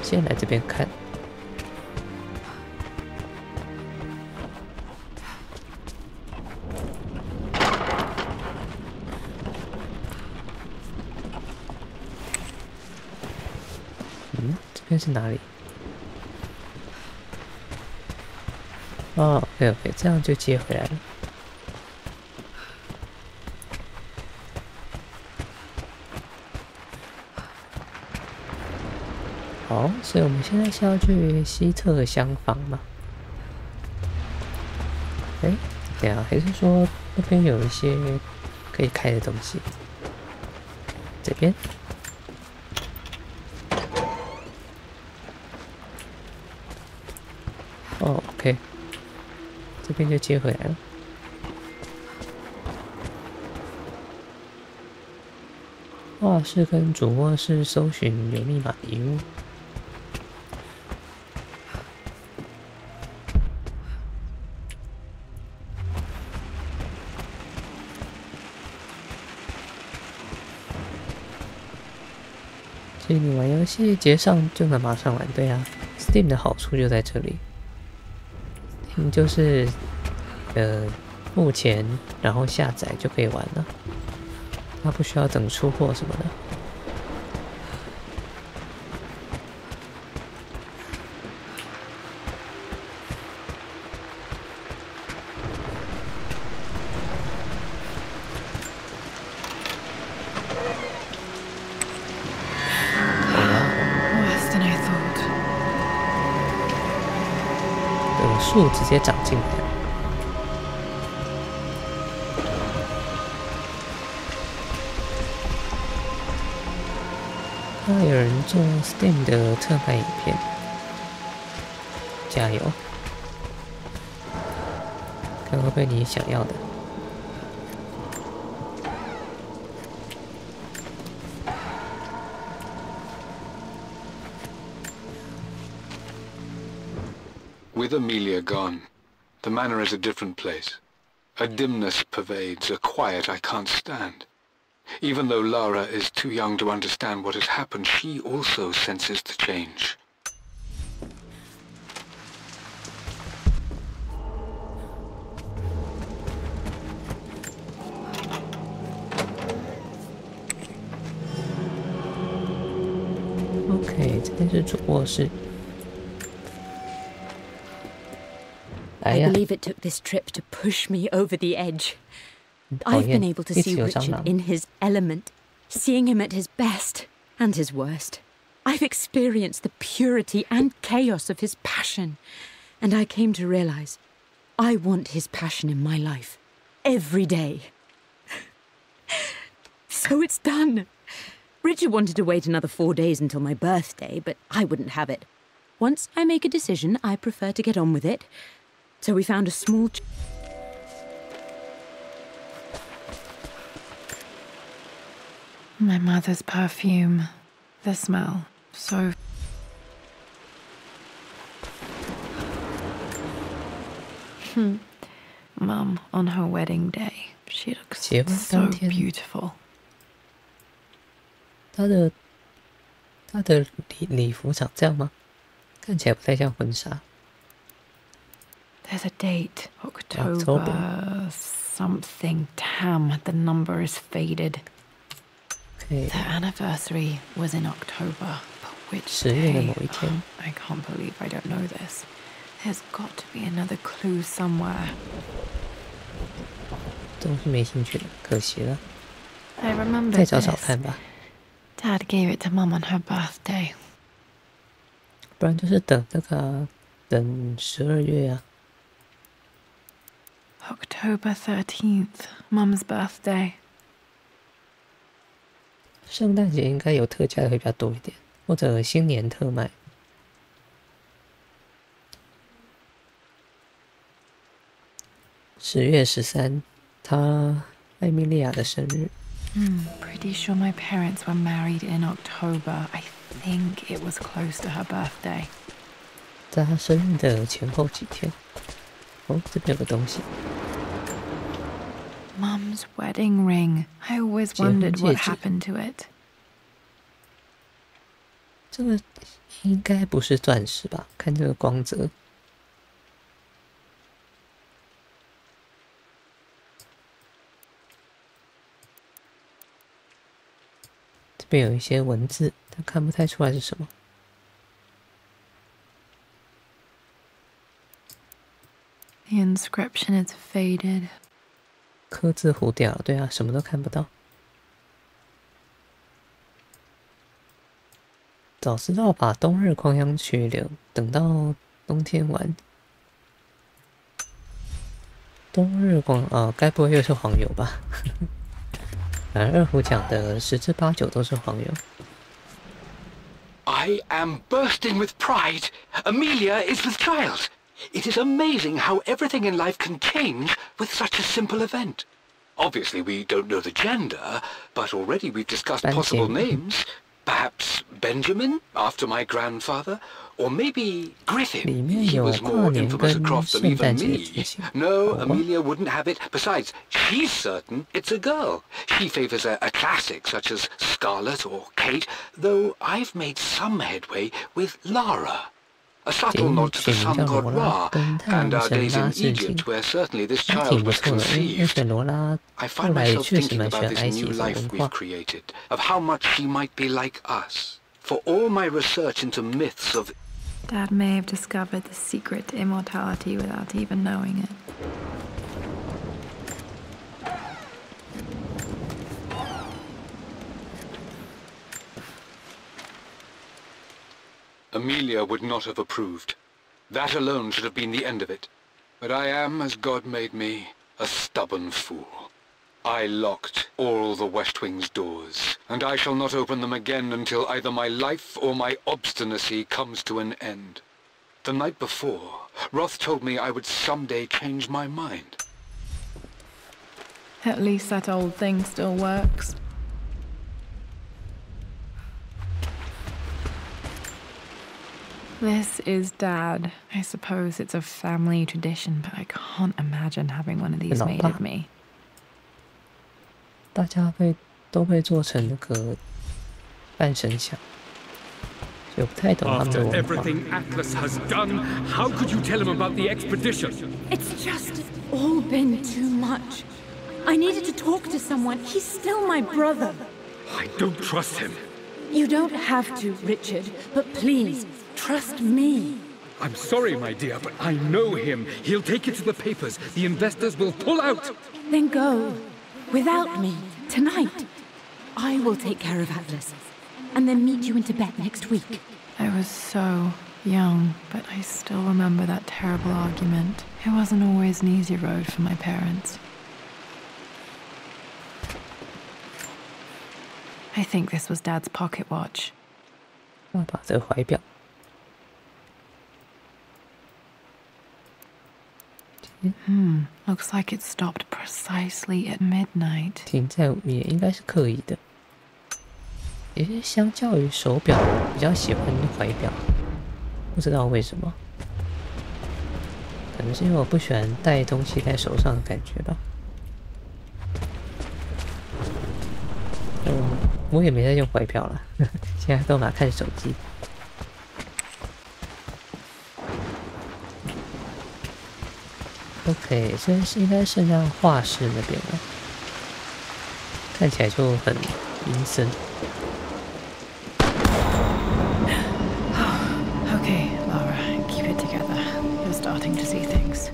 先来这边看。这边是哪里？哦 ，OK， 这样就接回来了。好，所以我们现在是要去西侧厢房吗？哎，对啊，还是说那边有一些可以开的东西？这边。哦 ，OK， 这边就接回来了。画室跟主卧室搜寻有密码遗物。其实你玩游戏结账就能马上玩，对啊 ，Steam 的好处就在这里。就是付钱然后下载就可以玩了，它不需要等出货什么的。树直接长进来了。看到有人做 Steam 的特卖影片，加油！看会不会你想要的。With Amelia gone, The manor is a different place. A dimness pervades, a quiet I can't stand. Even though Lara is too young to understand what has happened, she also senses the change. OK， 这边是主卧室。I believe it took this trip to push me over the edge. I've been able to see Richard in his element, seeing him at his best and his worst. I've experienced the purity and chaos of his passion, and I came to realize I want his passion in my life every day. So it's done. Richard wanted to wait another 4 days until my birthday, but I wouldn't have it. Once I make a decision, I prefer to get on with it. So we found a small... My mother's perfume. The smell. So... Mum, on her wedding day, she looks so beautiful. 她的礼服长这样吗？看起来不太像婚纱。There's a date, October something. Damn, the number is faded. Okay. The anniversary was in October, but which 10月的某一天。I can't believe I don't know this. There's got to be another clue somewhere. 这东西没兴趣了，可惜了。I remember 再找找看吧。Dad gave it to Mum on her birthday. 不然就是等那个啊，等12月啊。October 13th, Mum's birthday. 圣诞节应该有特价的会比较多一点，或者新年特卖。10月13，艾米莉亚的生日。Pretty sure my parents were married in October. I think it was close to her birthday. 在她生日的前后几天。哦，这边有个东西。Mum's wedding ring. I always wondered what happened to it. 这个应该不是钻石吧？看这个光泽。这边有一些文字，但看不太出来是什么。The inscription is faded. 刻字糊掉了，对啊，什么都看不到。早知道把冬日狂想曲留，等到冬天玩。冬日该不会又是黄油吧？反正二胡讲的10之8九都是黄油。I am bursting with pride. Amelia is with child. It is amazing how everything in life can change with such a simple event. Obviously, we don't know the gender, but already we've discussed possible names. Perhaps Benjamin, after my grandfather, or maybe Griffin. He was more infamous across than even me. No, Amelia wouldn't have it. Besides, she's certain it's a girl. She favors a classic such as Scarlet or Kate, though I've made some headway with Lara. A subtle nod to the sun god Ra, and our days in Egypt, where certainly this child was conceived. I find myself thinking about this new life we've created, of how much she might be like us. For all my research into myths of... Dad may have discovered the secret to immortality without even knowing it. Amelia would not have approved. That alone should have been the end of it. But I am, as God made me, a stubborn fool. I locked all the West Wing's doors, and I shall not open them again until either my life or my obstinacy comes to an end. The night before, Roth told me I would someday change my mind. At least that old thing still works. This is Dad. I suppose it's a family tradition, but I can't imagine having one of these made of me. 大家都被做成那个半神像，就不太懂他们的文化。 everything Atlas has done, how could you tell him about the expedition? It's just all been too much. I needed to talk to someone. He's still my brother. I don't trust him. You don't have to, Richard, but please, trust me. I'm sorry, my dear, but I know him. He'll take it to the papers. The investors will pull out. Then go. Without me, tonight. I will take care of Atlas, and then meet you in Tibet next week. I was so young, but I still remember that terrible argument. It wasn't always an easy road for my parents. I think this was Dad's pocket watch. 爸爸的怀表。Looks like it stopped precisely at midnight. 停在午夜，应该是刻意的。也是相较于手表，比较喜欢怀表，不知道为什么。可能是因为我不喜欢带东西在手上的感觉吧。我也没在用怀表了，现在都拿看手机。OK， 这是应该剩下画室那边了，看起来就很阴森。Okay, Lara, keep it together. You're starting to see things.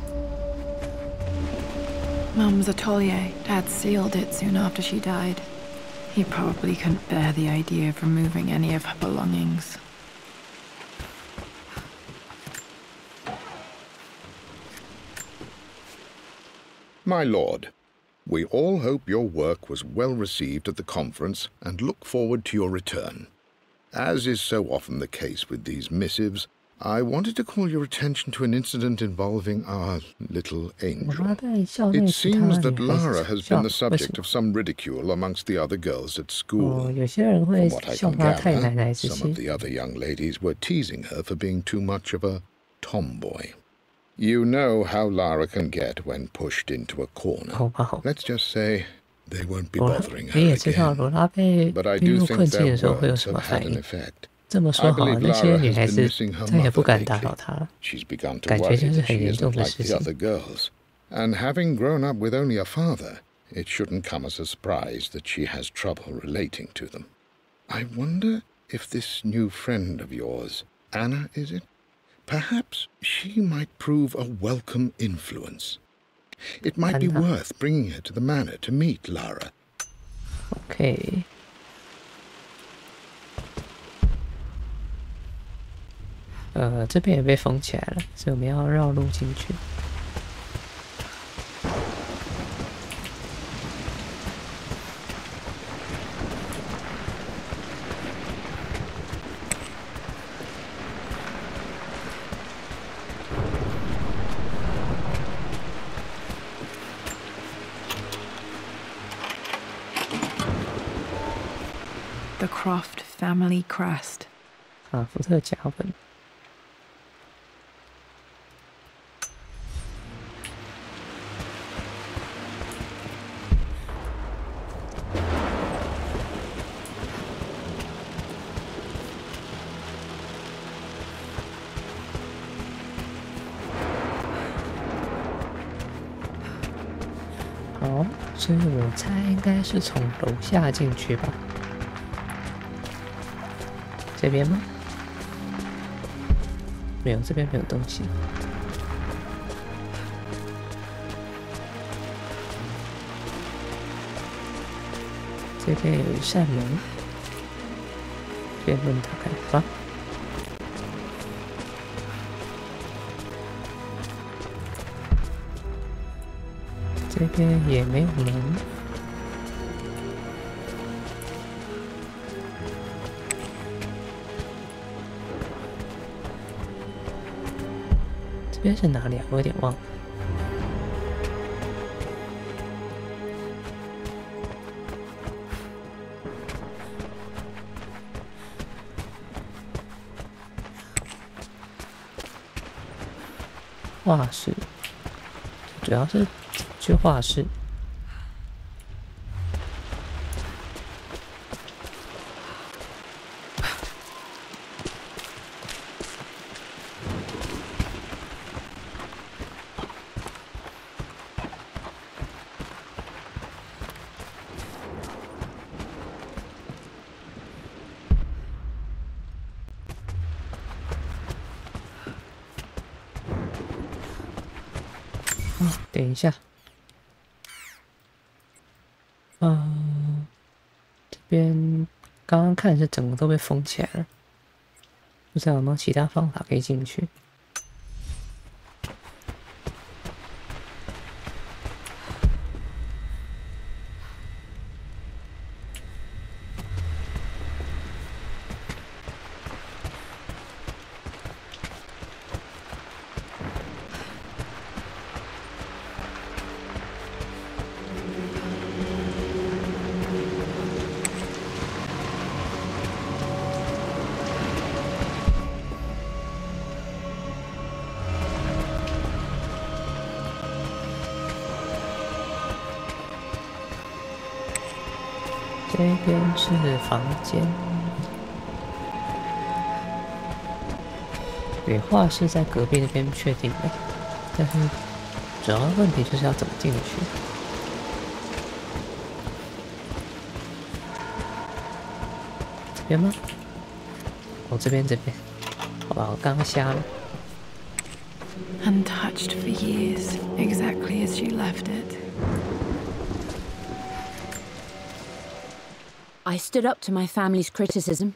Mum's atelier. Dad sealed it soon after she died. He probably couldn't bear the idea of removing any of her belongings. My lord, we all hope your work was well received at the conference and look forward to your return. As is so often the case with these missives, I wanted to call your attention to an incident involving our little angel. It seems that Lara has been the subject of some ridicule amongst the other girls at school. From what I can gather, some of the other young ladies were teasing her for being too much of a tomboy. You know how Lara can get when pushed into a corner. Let's just say they won't be bothering her again. But I do think their words have had an effect. 这么说好了，那些女孩子再也不敢打扰她了。感觉这是很严重的事情。 And having grown up with only a father, it shouldn't come as a surprise that she has trouble relating to them. I wonder if this new friend of yours, Anna, is it? Perhaps she might prove a welcome influence. It might be worth bringing her to the manor to meet Lara. Okay. 这边也被封起来了，所以我们要绕路进去。The Croft family crest. 卡芙特甲本。 好，所以我猜应该是从楼下进去吧？这边吗？没有，这边没有东西。这边有一扇门，这边门打开吧。 这边也没有门，这边是哪里啊？我有点忘了。画室，主要是去画室。等一下，这边刚刚看是整个都被封起来了，不知道有没有其他方法可以进去。这边是房间，对，画室在隔壁那边确定的，但是主要问题就是要怎么进去。这边吗？哦，这边，好吧，我刚刚瞎了。Untouched for years, exactly as you left it. I stood up to my family's criticism,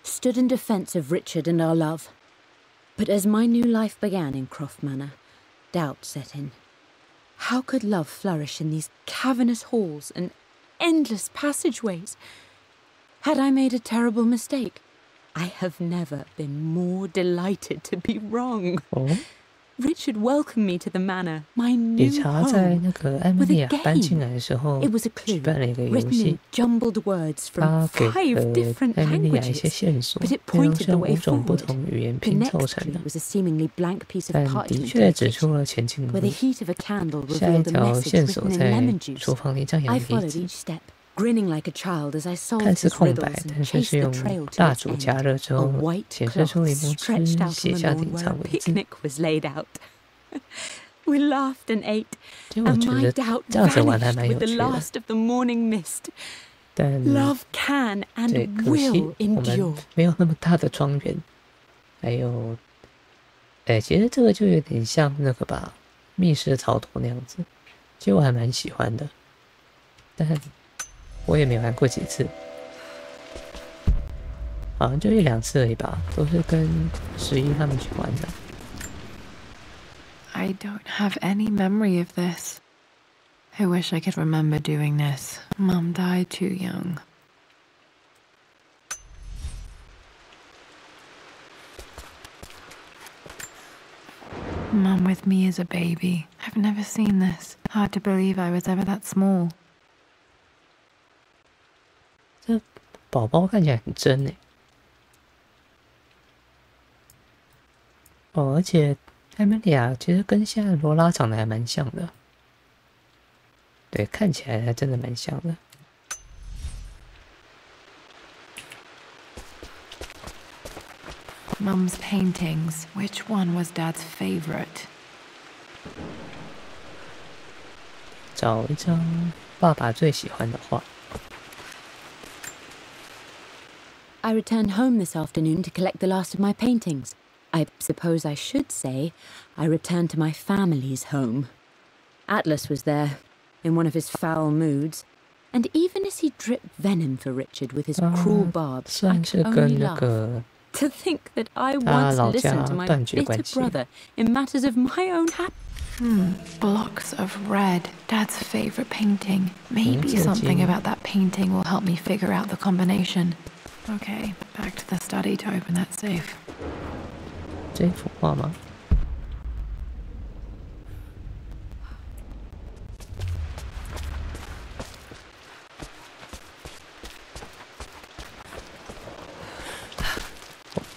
stood in defense of Richard and our love. But as my new life began in Croft Manor, doubt set in. How could love flourish in these cavernous halls and endless passageways? Had I made a terrible mistake? I have never been more delighted to be wrong. Oh? Richard welcomed me to the manor, my new 理查在那个艾米莉亚搬进来的时候，举办了一个游戏，他给了艾米莉亚一些线索，内容是5种不同语言拼凑成的，但的确指出了前进的路。下一条线索在厨房里张扬的例子。看似空白，但却是用蜡烛加热之后显示出柠檬汁写下的隐藏文字。We laughed and ate, 其实我觉得这样子玩还蛮有趣的，但对，可惜我们没有那么大的庄园，还有，其实这个就有点像那个吧，密室逃脱那样子，其实我还蛮喜欢的，但我也没玩过几次，好像就1、2次而已吧，都是跟11他们去玩的。I don't have any memory of this. I wish I could remember doing this. Mum died too young. Mum with me as a baby. I've never seen this. Hard to believe I was ever that small. 这宝宝看起来很真诶。哦，而且艾米莉亚其实跟现在的罗拉长得还蛮像的，对，看起来还真的蛮像的。Mum's paintings. Which one was Dad's favorite? 找一张爸爸最喜欢的画。I returned home this afternoon to collect the last of my paintings. I suppose I should say I returned to my family's home. Atlas was there, in one of his foul moods, and even as he dripped venom for Richard with his cruel barbs, I could only laugh. To think that I once listened to my bitter brother in matters of my own happiness. Blocks of red. Dad's favorite painting. Maybe something about that painting will help me figure out the combination. Okay, back to the study to open that safe. 这幅画吗？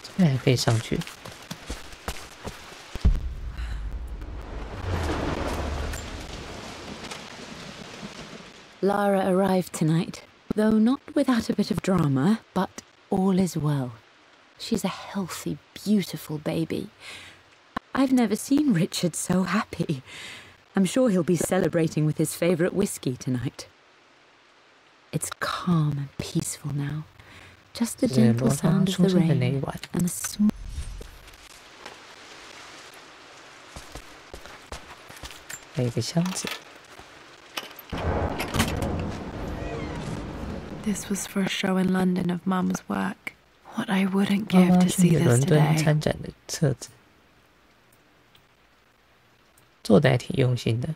这边还可以上去。Lara arrived tonight, though not without a bit of drama, but all is well. She's a healthy, beautiful baby. I've never seen Richard so happy. I'm sure he'll be celebrating with his favorite whiskey tonight. It's calm and peaceful now. Just the gentle sound of the rain and the smooth. This was for a show in London of Mum's work. What I wouldn't give to see this today. 做得还挺用心的。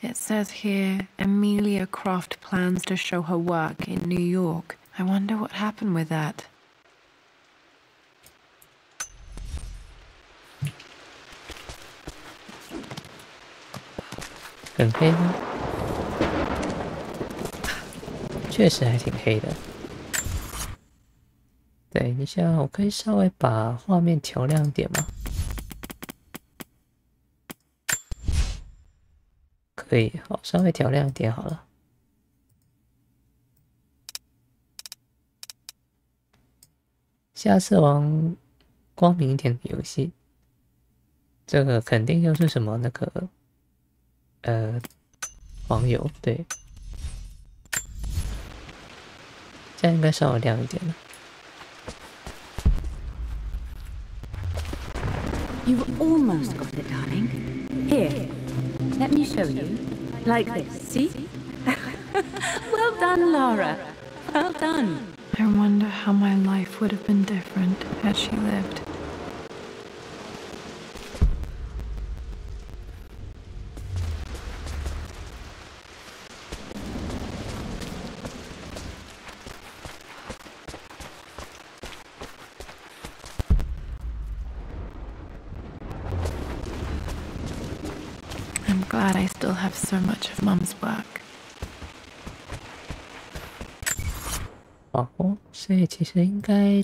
It says here, Amelia Croft plans to show her work in New York. I wonder what happened with that. 很黑吗？确实还挺黑的。等一下，我可以稍微把画面调亮一点吗？可以，好，稍微调亮一点好了。下次玩光明一点的游戏，这个肯定又是什么那个黄油，对，这样应该稍微亮一点了。You've almost got it, darling. Here, let me show you. Like this, see? Well done, Lara. Well done. I wonder how my life would have been different had she lived. I'm glad I still have so much of Mum's work. 哦，所以其实应该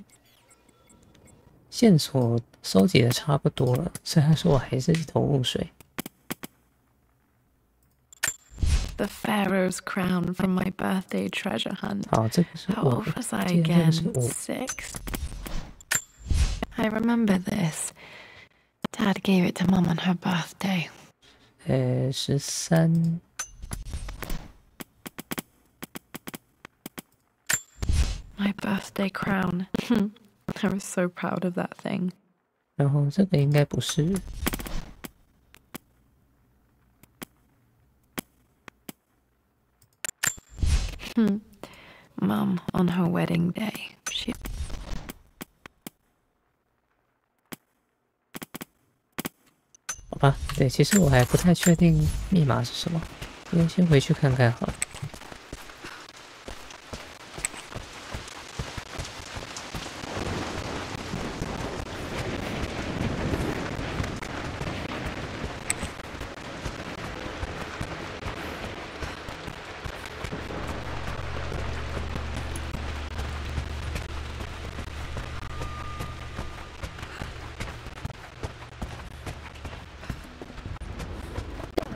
线索收集的差不多了，虽然说我还是一头雾水。The Pharaoh's crown from my birthday treasure hunt. 好，这个是 How old was I again? 6. I remember this. Dad gave it to Mum on her birthday. 13。My birthday crown. I was so proud of that thing. 然后这个应该不是。Mum on her wedding day. She. 好吧，对，其实我还不太确定密码是什么，先回去看看好了。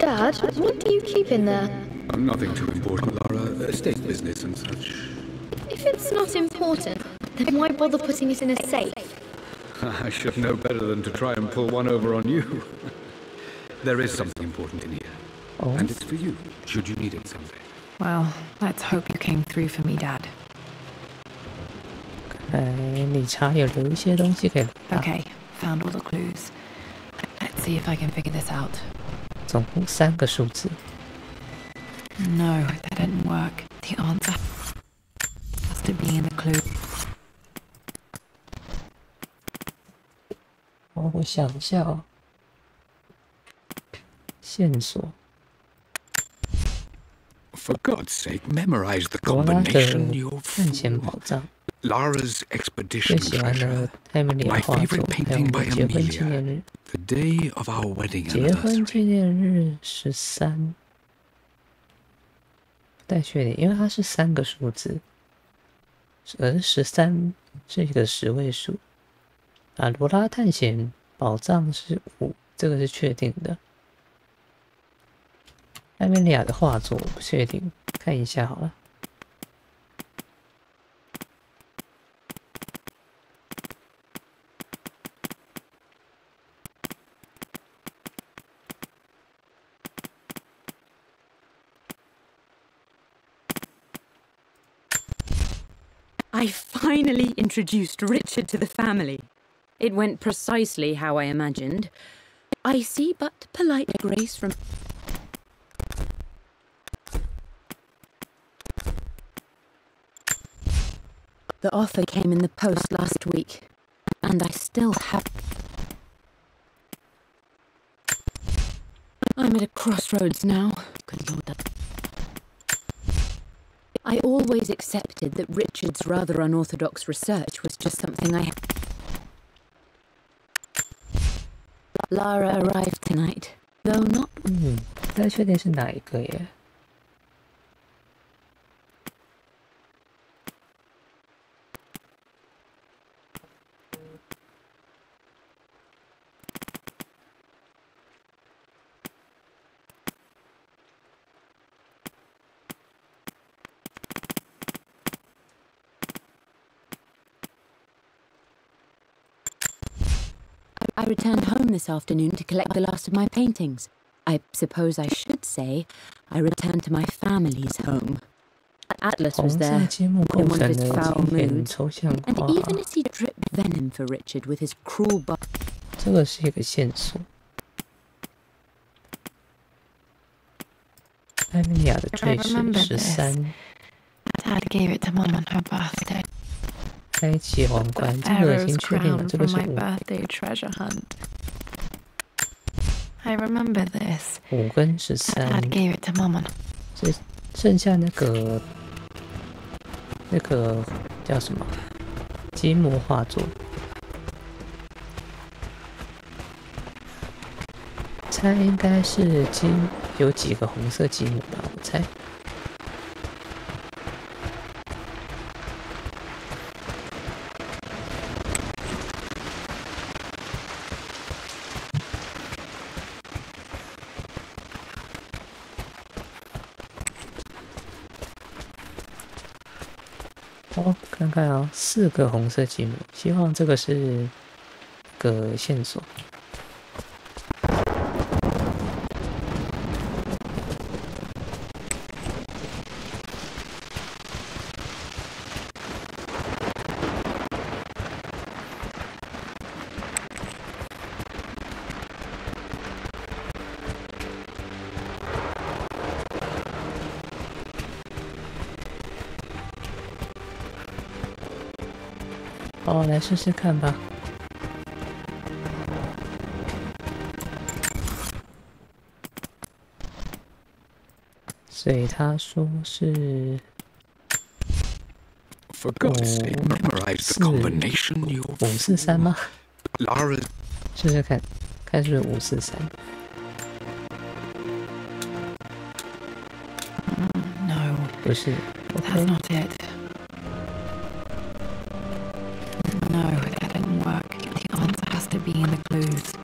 Dad, what do you keep in there? Nothing too important, Lara. Estate business and such. If it's not important, then why bother putting it in a safe? I should know better than to try and pull one over on you. There is something important in here. Oh. And it's for you, should you need it someday. Well, let's hope you came through for me, Dad. 理查有留一些东西给他。Okay, found all the clues. Let's see if I can figure this out. 总共3个数字。No, that didn't work. The answer has to be in the clue. 我想一下哦，线索。For God's sake, memorize the combination you've 探险宝藏。Lara's expedition treasure. My favorite painting by Amelia. The day of our wedding anniversary. 结婚纪念日13，不太确定，因为它是3个数字，而13是一个10位数。啊，罗拉探险宝藏是5，这个是确定的。艾米莉亚的画作我不确定，看一下好了。I finally introduced Richard to the family. It went precisely how I imagined. I see but polite grace from... The offer came in the post last week, and I still have... I'm at a crossroads now. Good Lord. I always accepted that Richard's rather unorthodox research was just something I... Lara arrived tonight, though not... 不太确定是哪一个耶。I returned home this afternoon to collect the last of my paintings. I suppose I should say I returned to my family's home. Atlas was there, in one of his foul moods, and even as he dripped venom for Richard with his cruel bite. 这个是一个线索。艾米莉亚的坠饰13。Dad gave it to Mom on her birthday. 开启皇冠，这个已经确定了，这个是5。I remember this. 5跟13。Dad gave it to Mom on. 剩下那个叫什么？积木画作。猜应该是有几个红色积木吧，我猜。看看啊，4个红色积木，希望这个是个线索。好，来试试看吧。所以他说是543吗？试试看，看是不是543。No， 不是 ，That's not it. No, that didn't work. The answer has to be in the clues.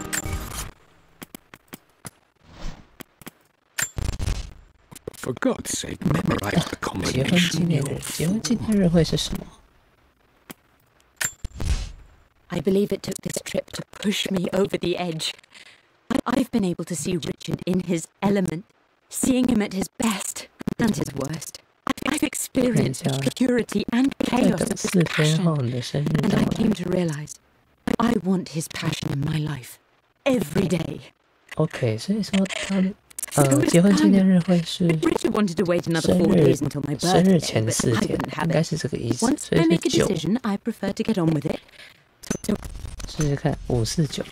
For God's sake, memorize the combination. 结婚纪念日会是什么？ I believe it took this trip to push me over the edge. I've been able to see Richard in his element, seeing him at his best and his worst. I've experienced purity and chaos of his passion, and I came to realize I want his passion in my life every day. OK， 所以说他结婚纪念日会是 Richard wanted to wait another 4 days until my birthday, 生日前4天，应该是这个意思。 Once I make a decision, I prefer to get on with it. 试試看549。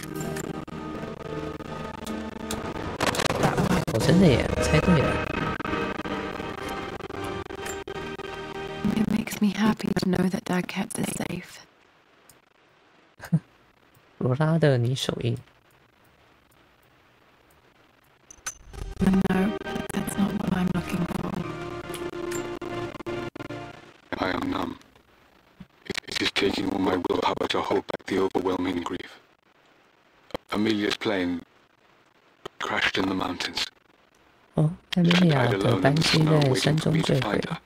我真的耶，猜对了。It makes me happy to know that Dad kept it safe. 罗拉的你手印。No, that's not what I'm looking for. I am numb. It is taking all my willpower to hold back the overwhelming grief. Amelia's plane crashed in the mountains. 哦，艾米莉亚的班机在山中坠毁了。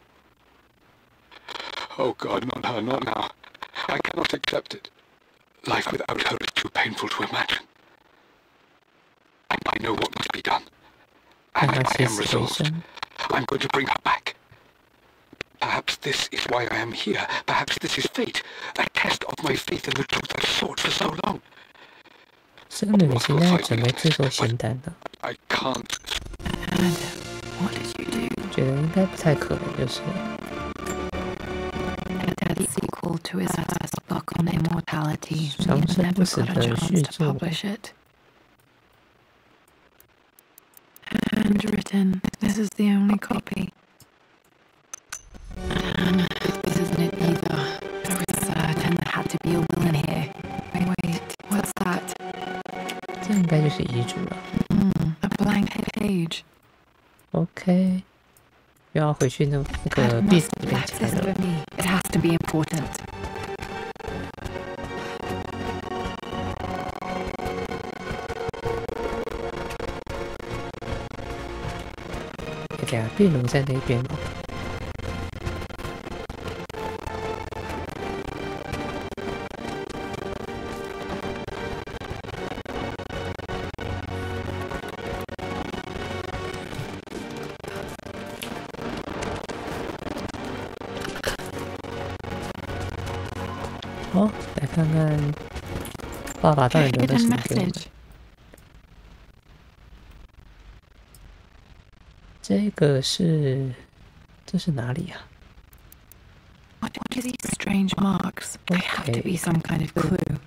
Oh God, not her, not now. I cannot accept it. Life without her is too painful to imagine. I know what must be done. And I am resolved. I'm going to bring her back. Perhaps this is why I am here. Perhaps this is fate. A test of my faith in the truth I've sought for so long. 这个女现在准备制作仙丹了。I can't. What did you do? 觉得应该不太可能，就是。The sequel to his first book on immortality. 长生不死的续作。Handwritten. This is the only copy. This isn't it either. I was certain there had to be a will in here. Wait, what's that? 这应该就是遗嘱了。A blank page. OK， 又要回去那个壁纸那边查了。It has to be important. 等下，壁炉在那边吗？哦，来看看爸爸到底留了什么给我们。这是哪里啊 What are these strange marks? They have to be some kind of clue.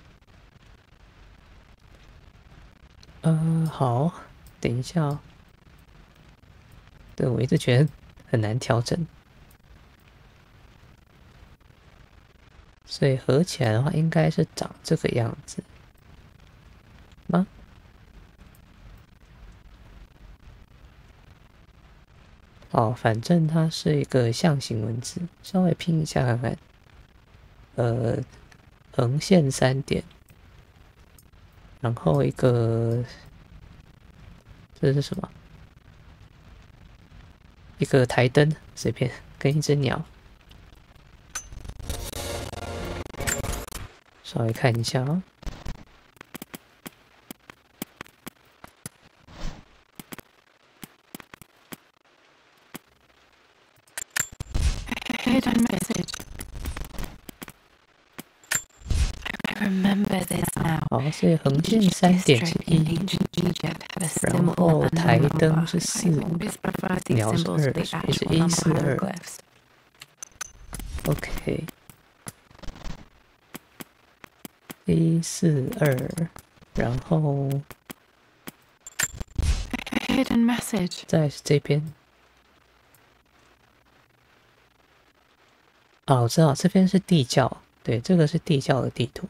好，等一下哦。对，我一直觉得很难调整，所以合起来的话，应该是长这个样子吗？哦，反正它是一个象形文字，稍微拼一下看看。横线3点，然后一个，这是什么？一个台灯，随便，跟一只鸟。稍微看一下啊。Hidden message. I remember this now. 好，所以横线3点是1，然后台灯是4，鸟是2，也是142。OK， 142，然后 Hidden message. 再是这边。哦，我知道这边是地窖，对，这个是地窖的地图，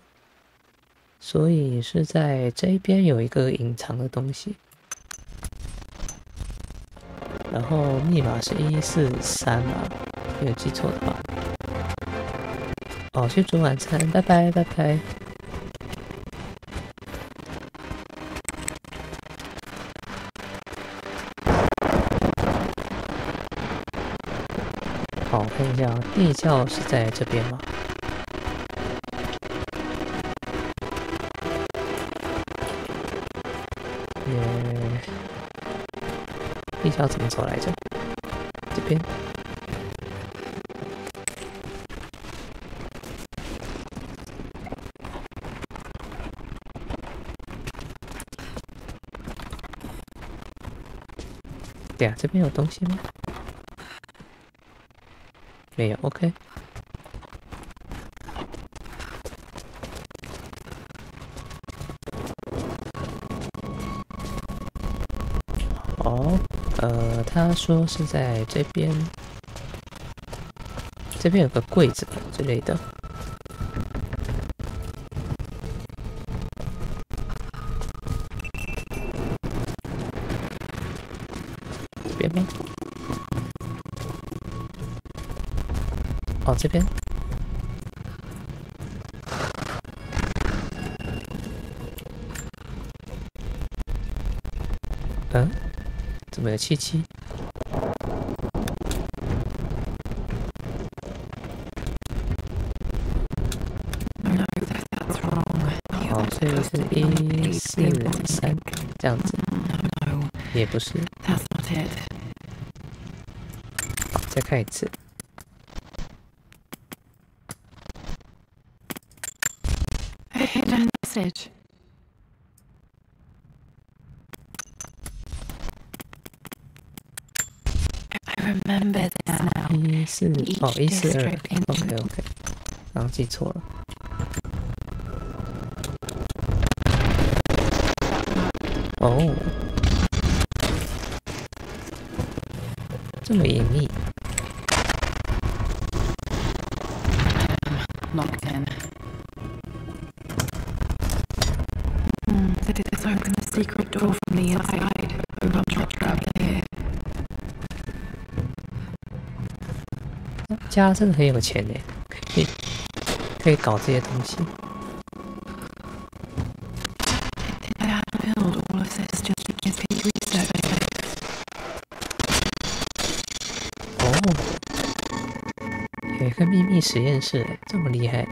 所以是在这边有一个隐藏的东西，然后密码是143嘛，没有记错的话。哦，去煮晚餐，拜拜拜拜。好，看一下啊，地窖是在这边吗？地窖怎么走来着？这边。对啊，这边有东西吗？没有 ，OK。好，他说是在这边，这边有个柜子之类的。这边吗？哦，这边。怎怎么有77？好，所以是1403这样子，也不是。好，再看一次。142，OK， 刚刚记错了。哦，这么隐秘。This opens the secret door from the inside. Not grab here. 家真的很有钱耶，可以搞这些东西。哦，有一个秘密实验室，这么厉害。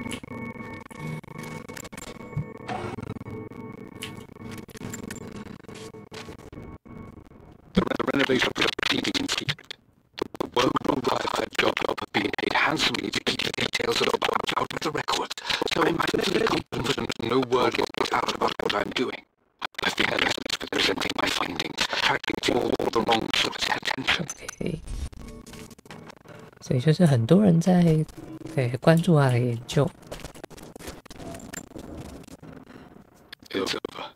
The renovation proceeding in secret. The work of her job of being paid handsomely to keep the details of the bombs out of the records, so I'm absolutely confident no word will get out about what I'm doing. I've been careless with presenting my findings, attracting all the wrong sorts of attention. Okay. 所以就是很多人在关注他的研究。It's over.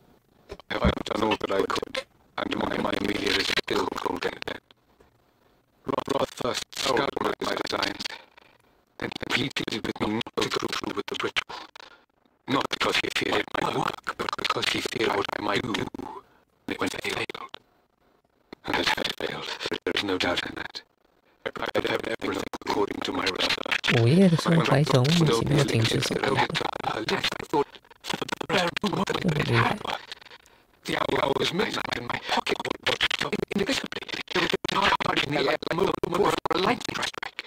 I've done all that I could, and my immediate is still golden. Roth first scoured my designs, then pleaded with me not to go through with the ritual. Not because he feared my work, but because he feared what I might do when it failed. And it had failed, there is no doubt in that. I'd have everything according to my research. 午夜的时候，白种物体没有停止手工。 The hour was midnight and my pocket watched so invisibly. There was a dark in the air, a moment for a lightning strike.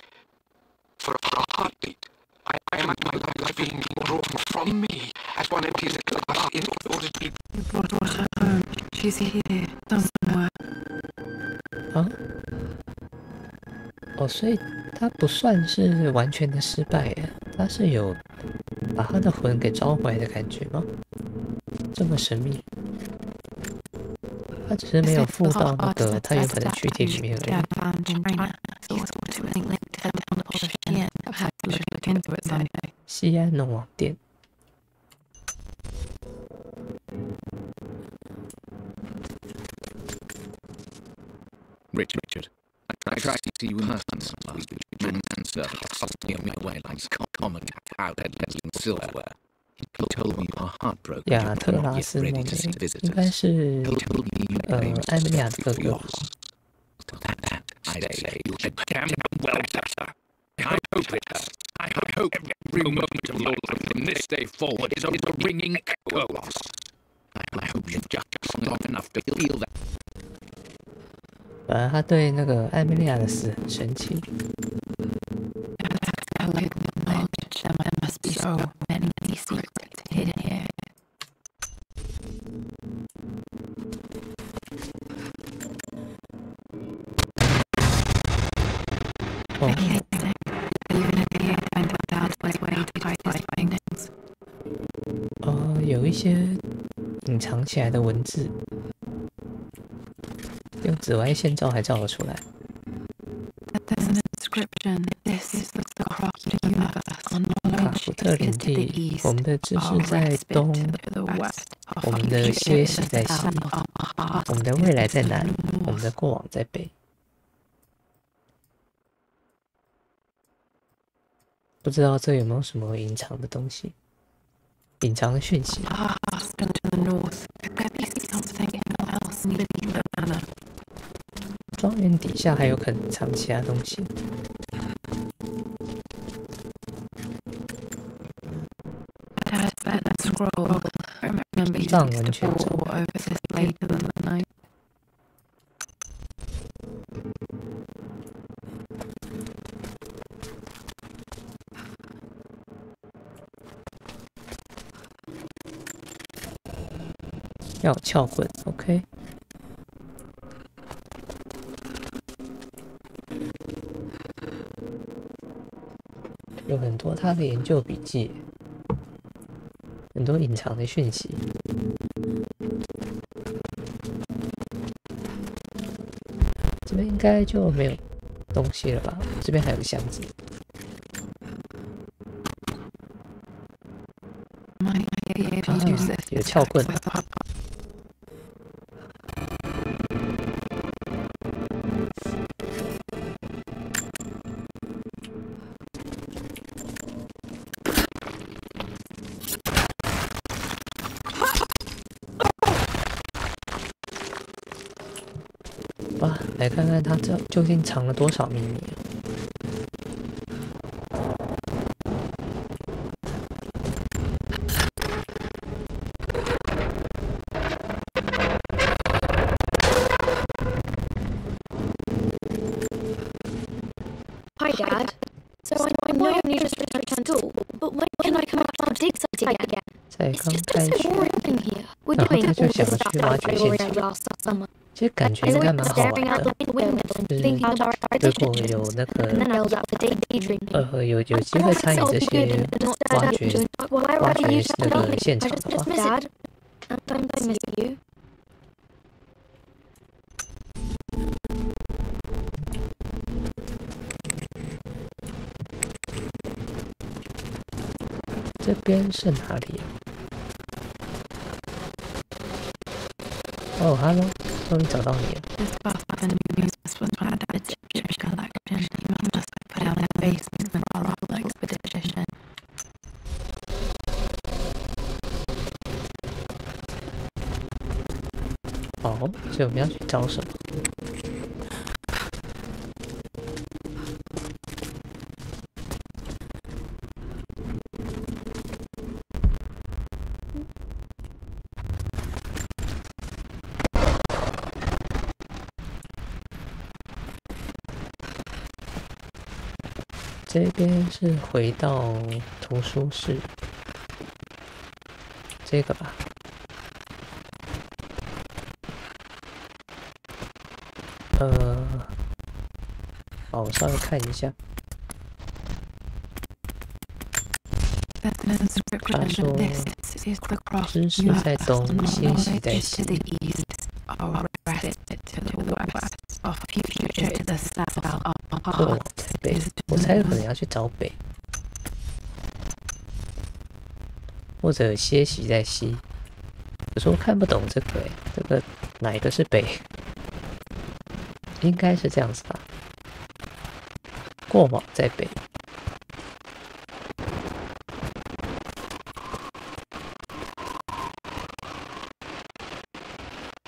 For a heartbeat, I imagined my life being drawn from me as one empties a glass in order to be... You brought her home. She's here, somewhere. 啊？哦，所以他不算是完全的失败耶，他是有把他的魂给召回来的感觉吗？这么神秘。 他只是没有附到那个他原本的躯体里面而已。西安农网店。Richard, I tried to see you in person last week. Man and servant hustling me away like common cow peddling silverware. He told me you are heartbroken. 亚特拉斯莫内应该是艾米莉亚的哥哥。That I say you should damn well better. I hope it hurts. I hope every moment of your life from this day forward is a ringing echo. I hope you've just long enough to feel that. 反正他对那个艾米莉亚的死很生气。 There must be so many secrets hidden here. Oh. Even if he went without his way to hide his findings. 有一些隐藏起来的文字，用紫外线照还照得出来。 There's an inscription. This is the Crockett universe. 卡芙特领地，我们的知识在东，我们的歇息在西，我们的未来在南，我们的过往在北。不知道这有没有什么隐藏的东西，隐藏的讯息。庄园底下还有可能藏其他东西。 藏文全咒。要有撬棍 ，OK。有很多他的研究笔记，很多隐藏的讯息。这边应该就没有东西了吧？这边还有个箱子。有撬棍。哇，来看看它这究竟藏了多少秘密。Hi, Dad. So I know you just returned school, but when can I come out to dig something again? It's just so boring in here. We're doing all the stuff that I already last summer. 其实感觉应该蛮好玩的，就是如果有那个有机会参与这些挖掘那个现场的话。这边是哪里啊？哦 ，Hello， 终于找到你了。好，所以我们要去找什么？这边是回到图书室，这个吧。好，我稍微看一下。他说：“知识在东，欣喜在西。”在北，我猜可能要去找北，或者些许在西。可是我看不懂这个这个哪一个是北？应该是这样子吧。过往在北。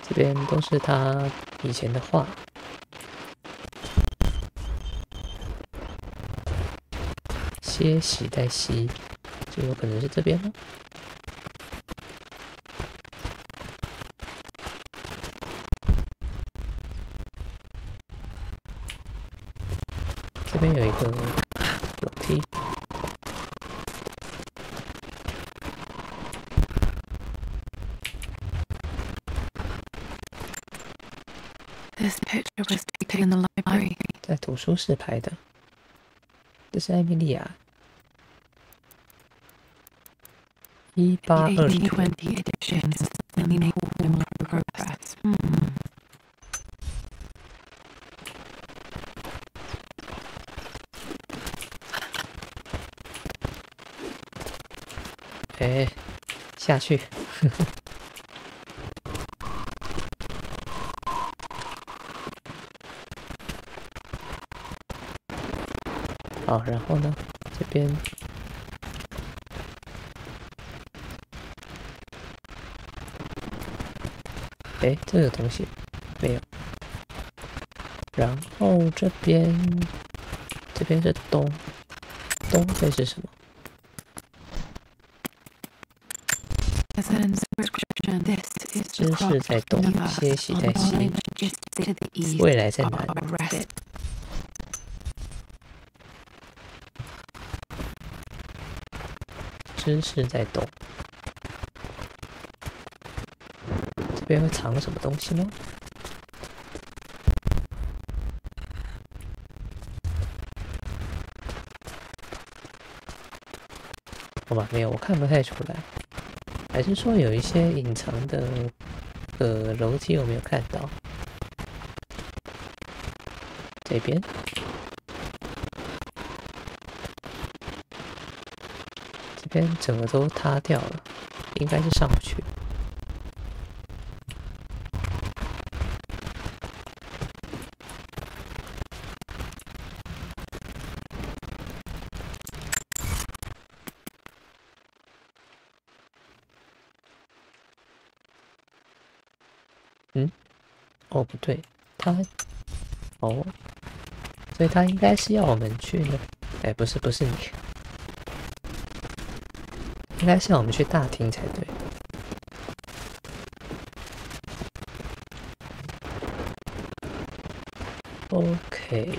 这边都是他以前的画。些许在西，就有可能是这边了。这边有一个楼梯。在图书室拍的，这是艾米莉亚。1820。哎，下去。好，然后呢，这边。哎，这个东西没有。然后这边是东会是什么？知识在东，些许在西，未来在南。知识在东。边会藏什么东西吗？好吧，没有，我看不太出来。还是说有一些隐藏的楼梯我没有看到？这边，这边整个都塌掉了，应该是上不去。哦，不对，哦，所以他应该是要我们去呢。哎，不是你，应该是要我们去大厅才对。OK。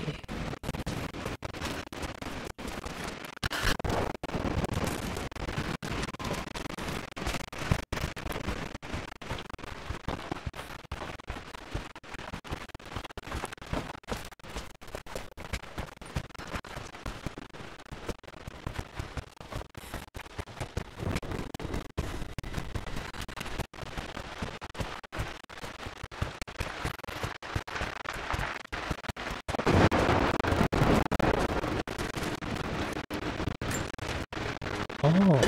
哦，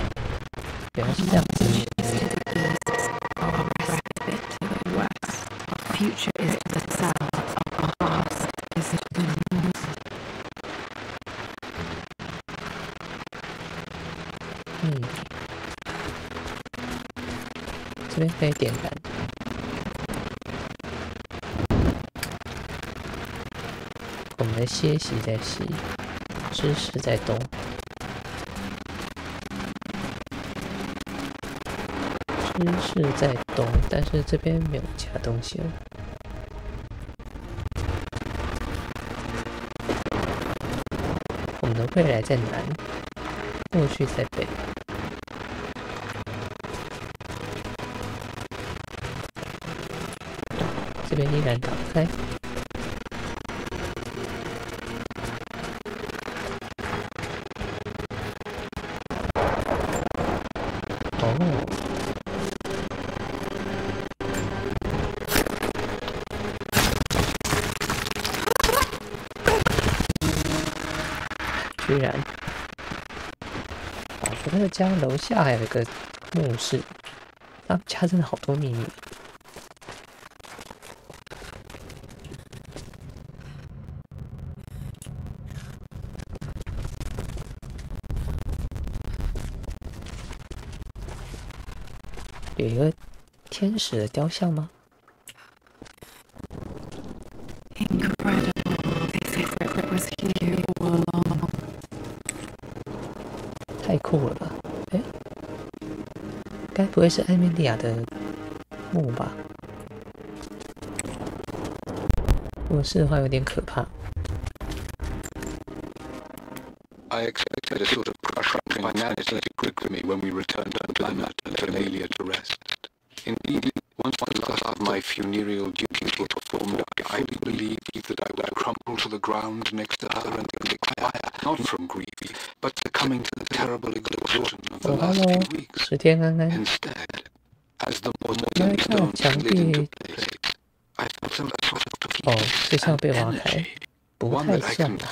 原来是这样子。这边可以点燃。我们的歇息在吸，知识在动。知识在动，但是这边没有其他东西了。我们的未来在南，过去在北。这边依然打开。哦。居然，我那个家楼下还有一个墓室，他们家真的好多秘密。有一个天使的雕像吗？太酷了吧！哎，该不会是艾米莉亚的墓吧？如果是的话，有点可怕。I expected a sort of crush on humanity to grip me when we returned to the matter to Amelia to rest. Indeed, once the last of my funereal duties were performed, I fully believed that I would crumble to the ground next to her and expire, not from grief, but succumbing to the terrible exhaustion of the last few weeks. Instead, as the mortal stones slid into place, I felt a sort of energy. 不太像吧，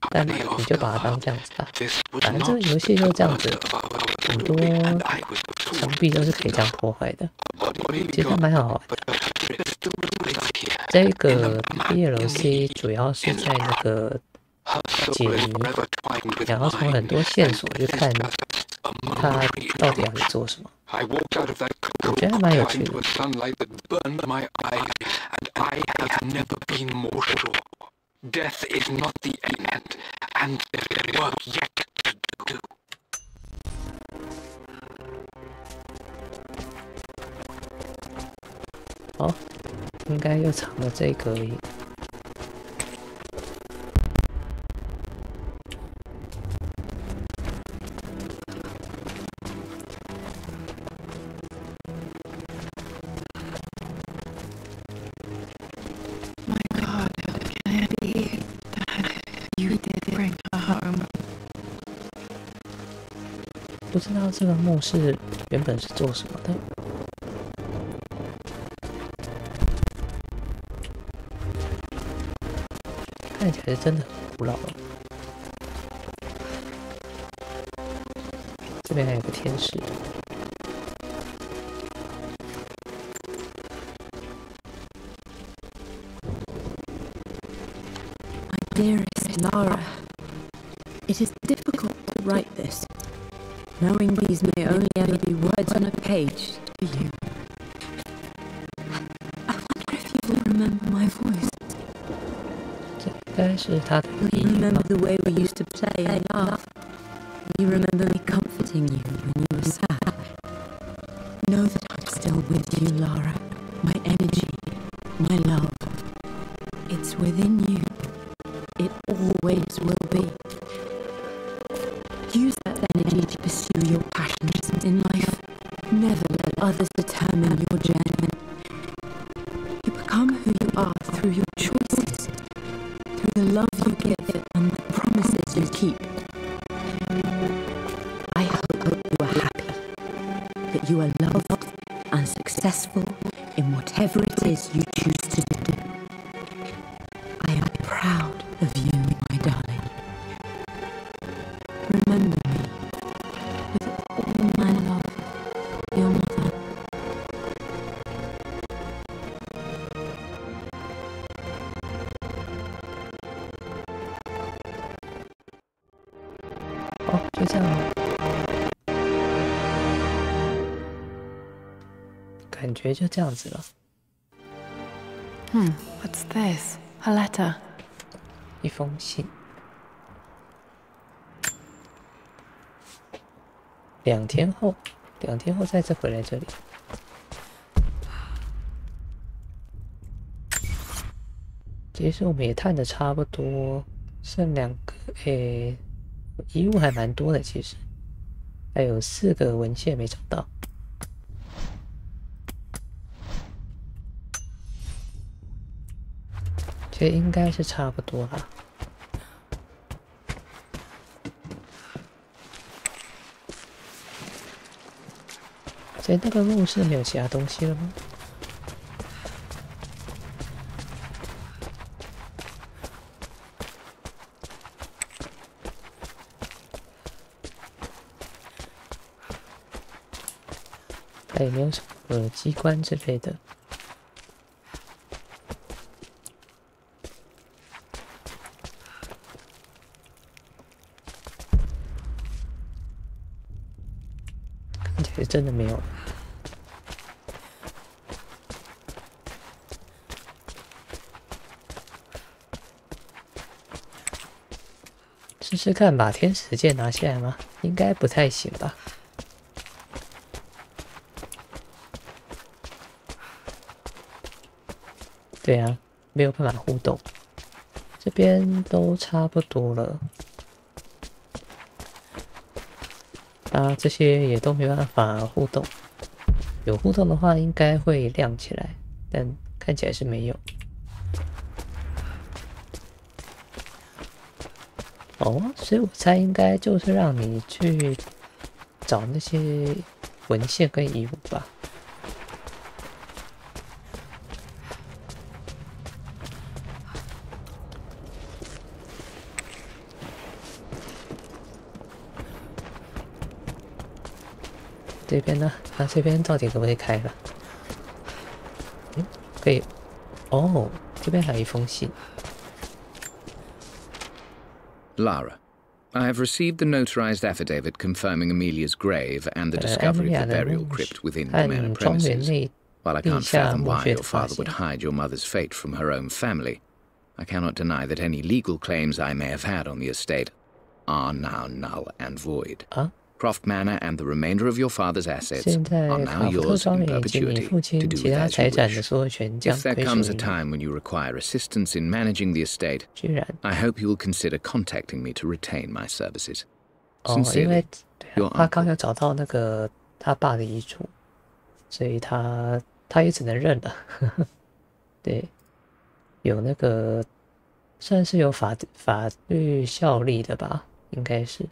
但你就把它当这样子吧。反正这个游戏就是这样子，很多墙壁都是可以这样破坏的，其实蛮好玩的。这个 DLC 主要是在那个解谜，然后从很多线索去看他到底要你做什么。我觉得还蛮有趣的。Death is not the end, and there's work yet to do. 好，应该又藏了这个而已。不知道这个墓室原本是做什么的。看起来是真的很古老了。这边还有个天使。My dearest Lara, it is difficult to write this, knowing these may only ever be words on a page to you. I wonder if you will remember my voice. Will you remember the way we used to play and laugh? Will you remember me comforting you when you were sad? Know that I'm still with you, Lara. My energy, my love. It's within you. It always will be. Use that energy to pursue your passions in life. Never let others determine your journey. You become who you are through your choices, through the love you give and the promises you keep. I hope you are happy, that you are loved and successful in whatever it is you choose to do. I am proud of you, my darling. Remember me with all my love, your mother. 哦，就这样了。感觉就这样子了。What's this? A letter. 一封信。2天后再次回来这里。其实我们也探的差不多，剩2个，遗物还蛮多的，其实还有4个文献没找到。其实应该是差不多啦。所以那个墓室没有其他东西了吗？它有没有什么机关之类的？看起来真的没有。试试看把天使剑拿下来吗？应该不太行吧。对啊，没有办法互动。这边都差不多了。啊，这些也都没办法互动。有互动的话，应该会亮起来，但看起来是没有。哦，所以我猜应该就是让你去找那些文献跟遗物吧。这边呢？那这边到底可不可以开了？可以。哦，这边还有一封信。Lara, I have received the notarized affidavit confirming Amelia's grave and the discovery of the burial crypt within the manor premises. While I can't fathom why your father would hide your mother's fate from her own family, I cannot deny that any legal claims I may have had on the estate are now null and void. Croft Manor and the remainder of your father's assets are now yours in perpetuity to do with as you wish. If there comes a time when you require assistance in managing the estate, I hope you will consider contacting me to retain my services. Sincerely, your 他刚有找到那个他爸的遗嘱，所以他也只能认了。对，有那个算是有法律效力的吧，应该是。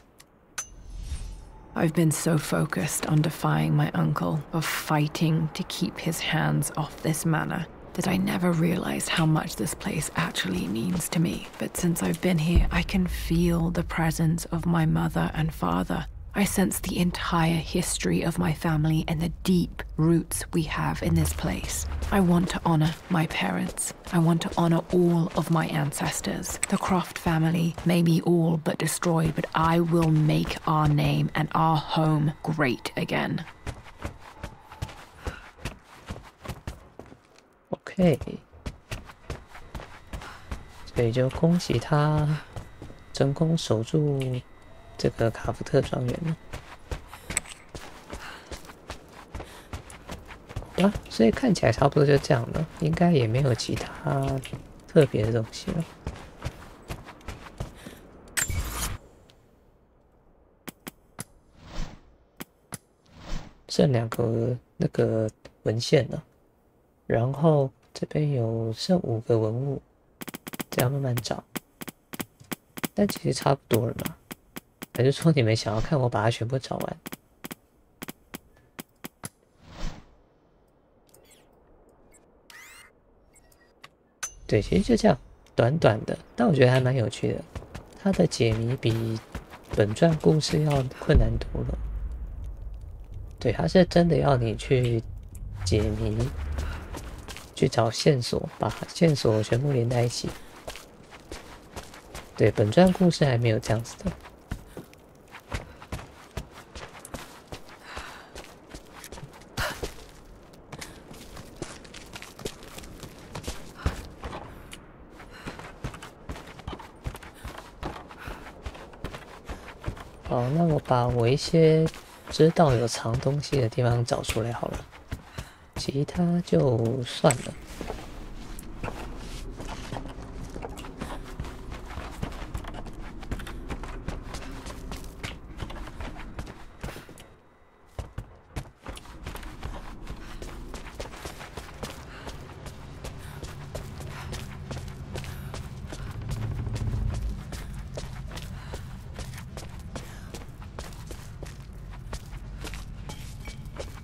I've been so focused on defying my uncle, of fighting to keep his hands off this manor, that I never realized how much this place actually means to me. But since I've been here, I can feel the presence of my mother and father. I sense the entire history of my family and the deep roots we have in this place. I want to honor my parents. I want to honor all of my ancestors. The Croft family may be all but destroyed, but I will make our name and our home great again. OK， 所以就恭喜他成功守住这个卡福特庄园了。啊，所以看起来差不多就这样了，应该也没有其他特别的东西了。剩2个那个文献了，然后这边剩5个文物，这样慢慢找。但其实差不多了嘛。还是说你们想要看我把它全部找完？对，其实就这样，短短的，但我觉得还蛮有趣的。它的解谜比本传故事要困难多了。对，它是真的要你去解谜，去找线索，把线索全部连在一起。对，本传故事还没有这样子的。好，那我把我一些知道有藏东西的地方找出来好了，其他就算了。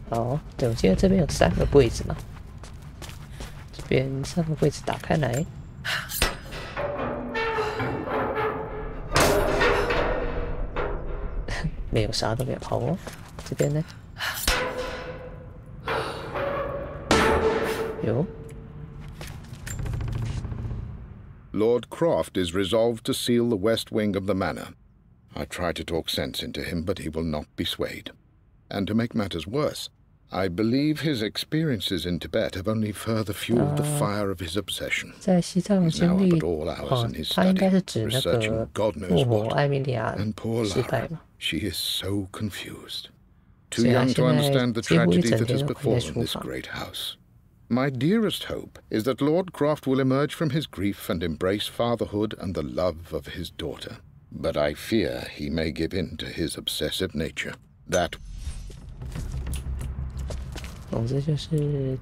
好，对，我记得这边有3个柜子嘛，这边3个柜子打开来，没有，啥都没有。好哦，这边呢？有。Lord Croft is resolved to seal the west wing of the manor. I try to talk sense into him, but he will not be swayed. And to make matters worse, I believe his experiences in Tibet have only further fueled the fire of his obsession. 在西藏经历，他应该是指那个复活艾米莉亚失败嘛。 She is so confused, too young to understand the tragedy that has befallen this great house. My dearest hope is that Lord Croft will emerge from his grief and embrace fatherhood and the love of his daughter. But I fear he may give in to his obsessive nature. That 总之就是，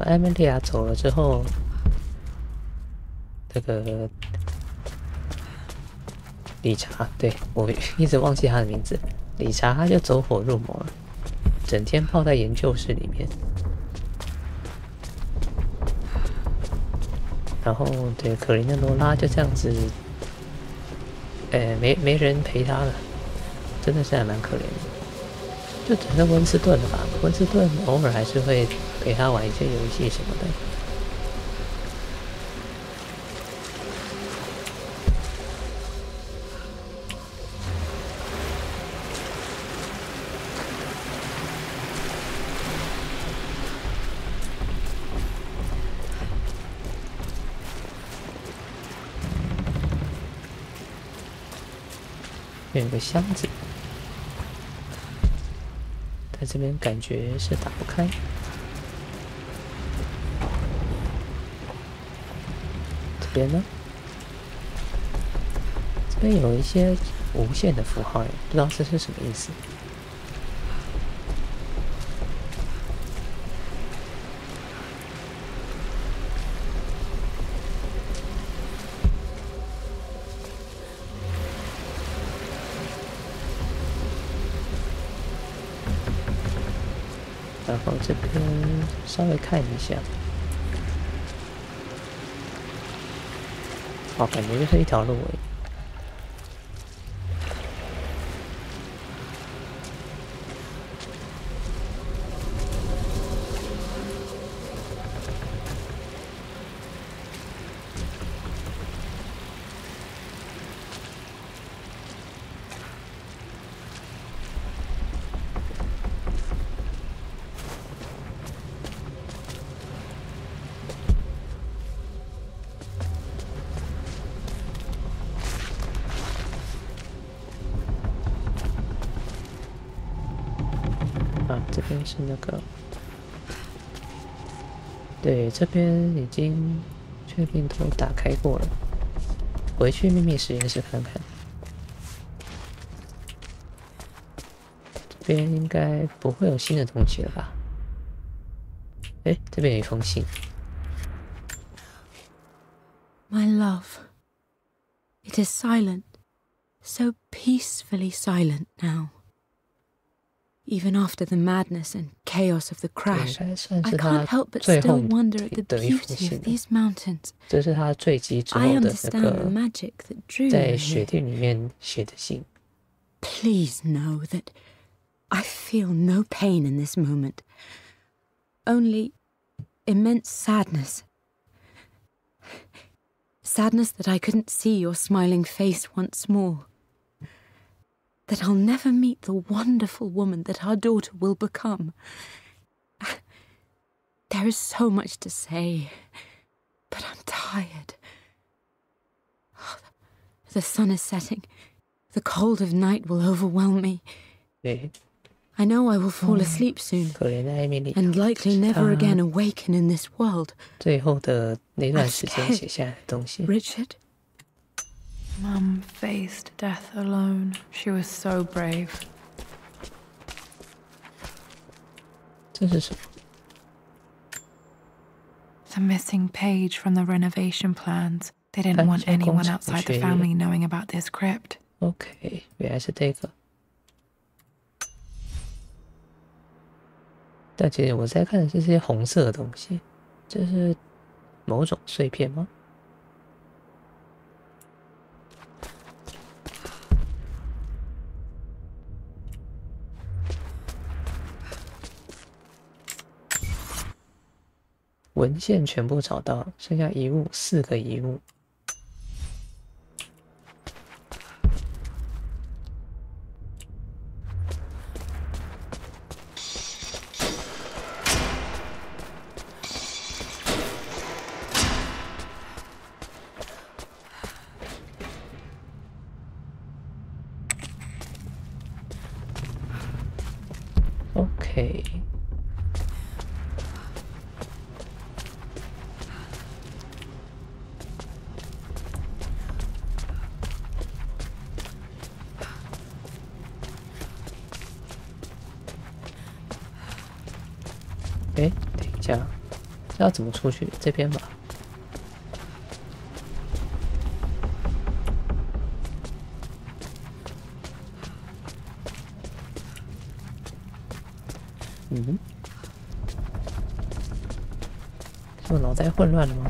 艾米莉亚走了之后，这个理查，对，我一直忘记他的名字，理查他就走火入魔了，整天泡在研究室里面，然后对可怜的罗拉就这样子，没人陪他了，真的是还蛮可怜的。 就只剩温斯顿了吧？温斯顿偶尔还是会陪他玩一些游戏什么的。有个箱子。 在这边感觉是打不开。这边呢？这边有一些无限的符号，不知道这是什么意思。然后这边稍微看一下，哦，感觉就是一条路而已。这边是那个，对，这边已经确定都打开过了，回去秘密实验室看看。这边应该不会有新的东西了吧？哎，这边有一封信。My love, it is silent, so peacefully silent now. Even after the madness and chaos of the crash, I can't help but still wonder at the beauty of these mountains. 这是他坠机之后的那个在雪地里面写的信。Please know that I feel no pain in this moment, only immense sadness. Sadness that I couldn't see your smiling face once more. That I'll never meet the wonderful woman that our daughter will become. There is so much to say, but I'm tired. The sun is setting. The cold of night will overwhelm me. I know I will fall asleep soon, and likely never again awaken in this world. 最后的那段时间写下来的东西。 Richard? Mum faced death alone. She was so brave. 这是什么？ The missing page from the renovation plans. They didn't want anyone outside the family knowing about this crypt. OK， 原来是这个。但其实我在看的是这些红色的东西，这是某种碎片吗？ 文献全部找到，剩下遗物4个遗物。OK。 哎，等一下，这要怎么出去？这边吧。嗯，是我脑袋混乱了吗？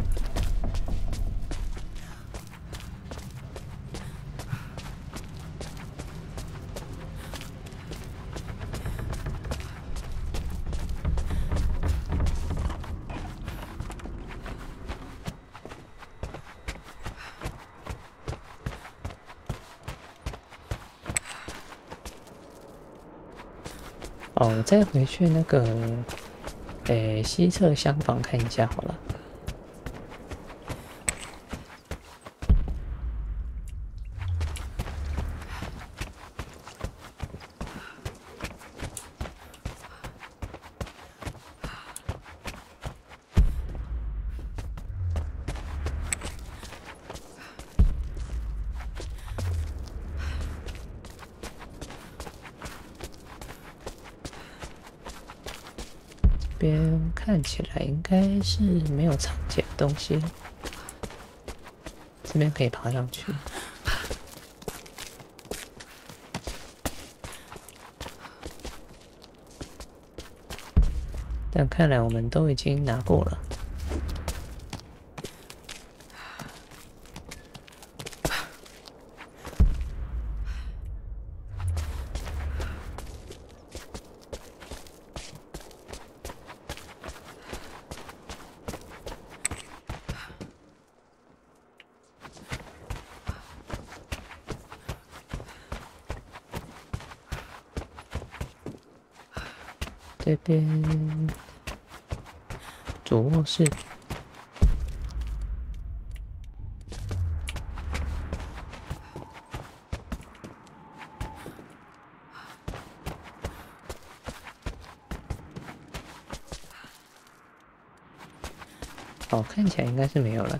哦，我再回去那个，西侧厢房看一下好了。这边看起来应该是没有常见的东西，这边可以爬上去。但看来我们都已经拿过了。这边主卧室，好，看起来应该是没有了。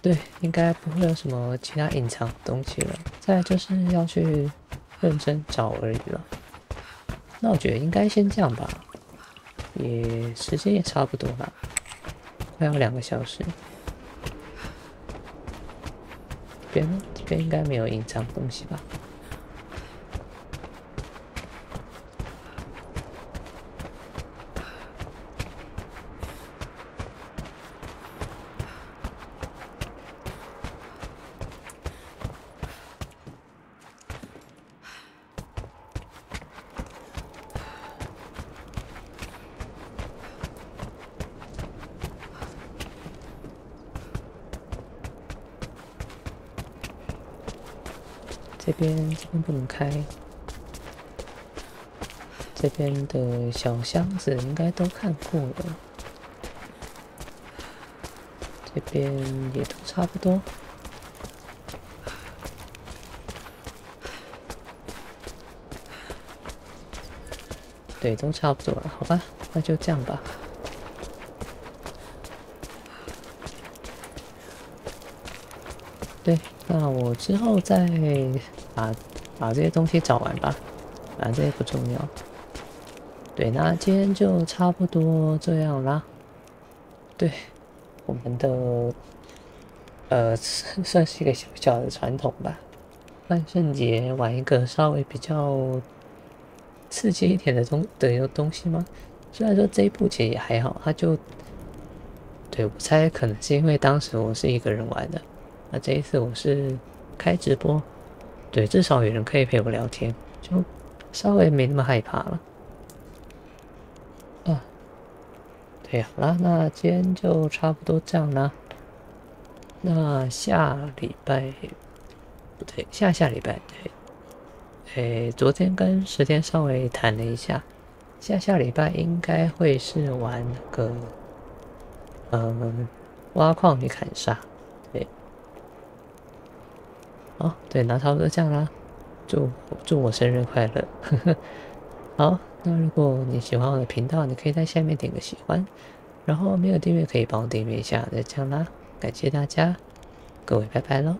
对，应该不会有什么其他隐藏的东西了。再来就是要去认真找而已了。那我觉得应该先这样吧，时间也差不多了，快要2个小时。这边应该没有隐藏东西吧？这边不能开，这边的小箱子应该都看过了，这边也都差不多。对，都差不多了，好吧，那就这样吧。对，那我之后再把这些东西找完吧，反正这些不重要。对，那今天就差不多这样啦。对，我们的算是一个小小的传统吧，万圣节玩一个稍微比较刺激一点的东西吗？虽然说这一部其实也还好，对，我猜可能是因为当时我是一个人玩的。那这一次我是开直播，对，至少有人可以陪我聊天，就稍微没那么害怕了。对，好啦，那今天就差不多这样啦。那下礼拜不对，下礼拜对，昨天跟10天稍微谈了一下，下礼拜应该会是玩那个挖矿与砍杀，对。好，对，那差不多这样啦。祝我生日快乐！好，那如果你喜欢我的频道，你可以在下面点个喜欢，然后没有订阅可以帮我订阅一下，就这样啦。感谢大家，各位拜拜喽。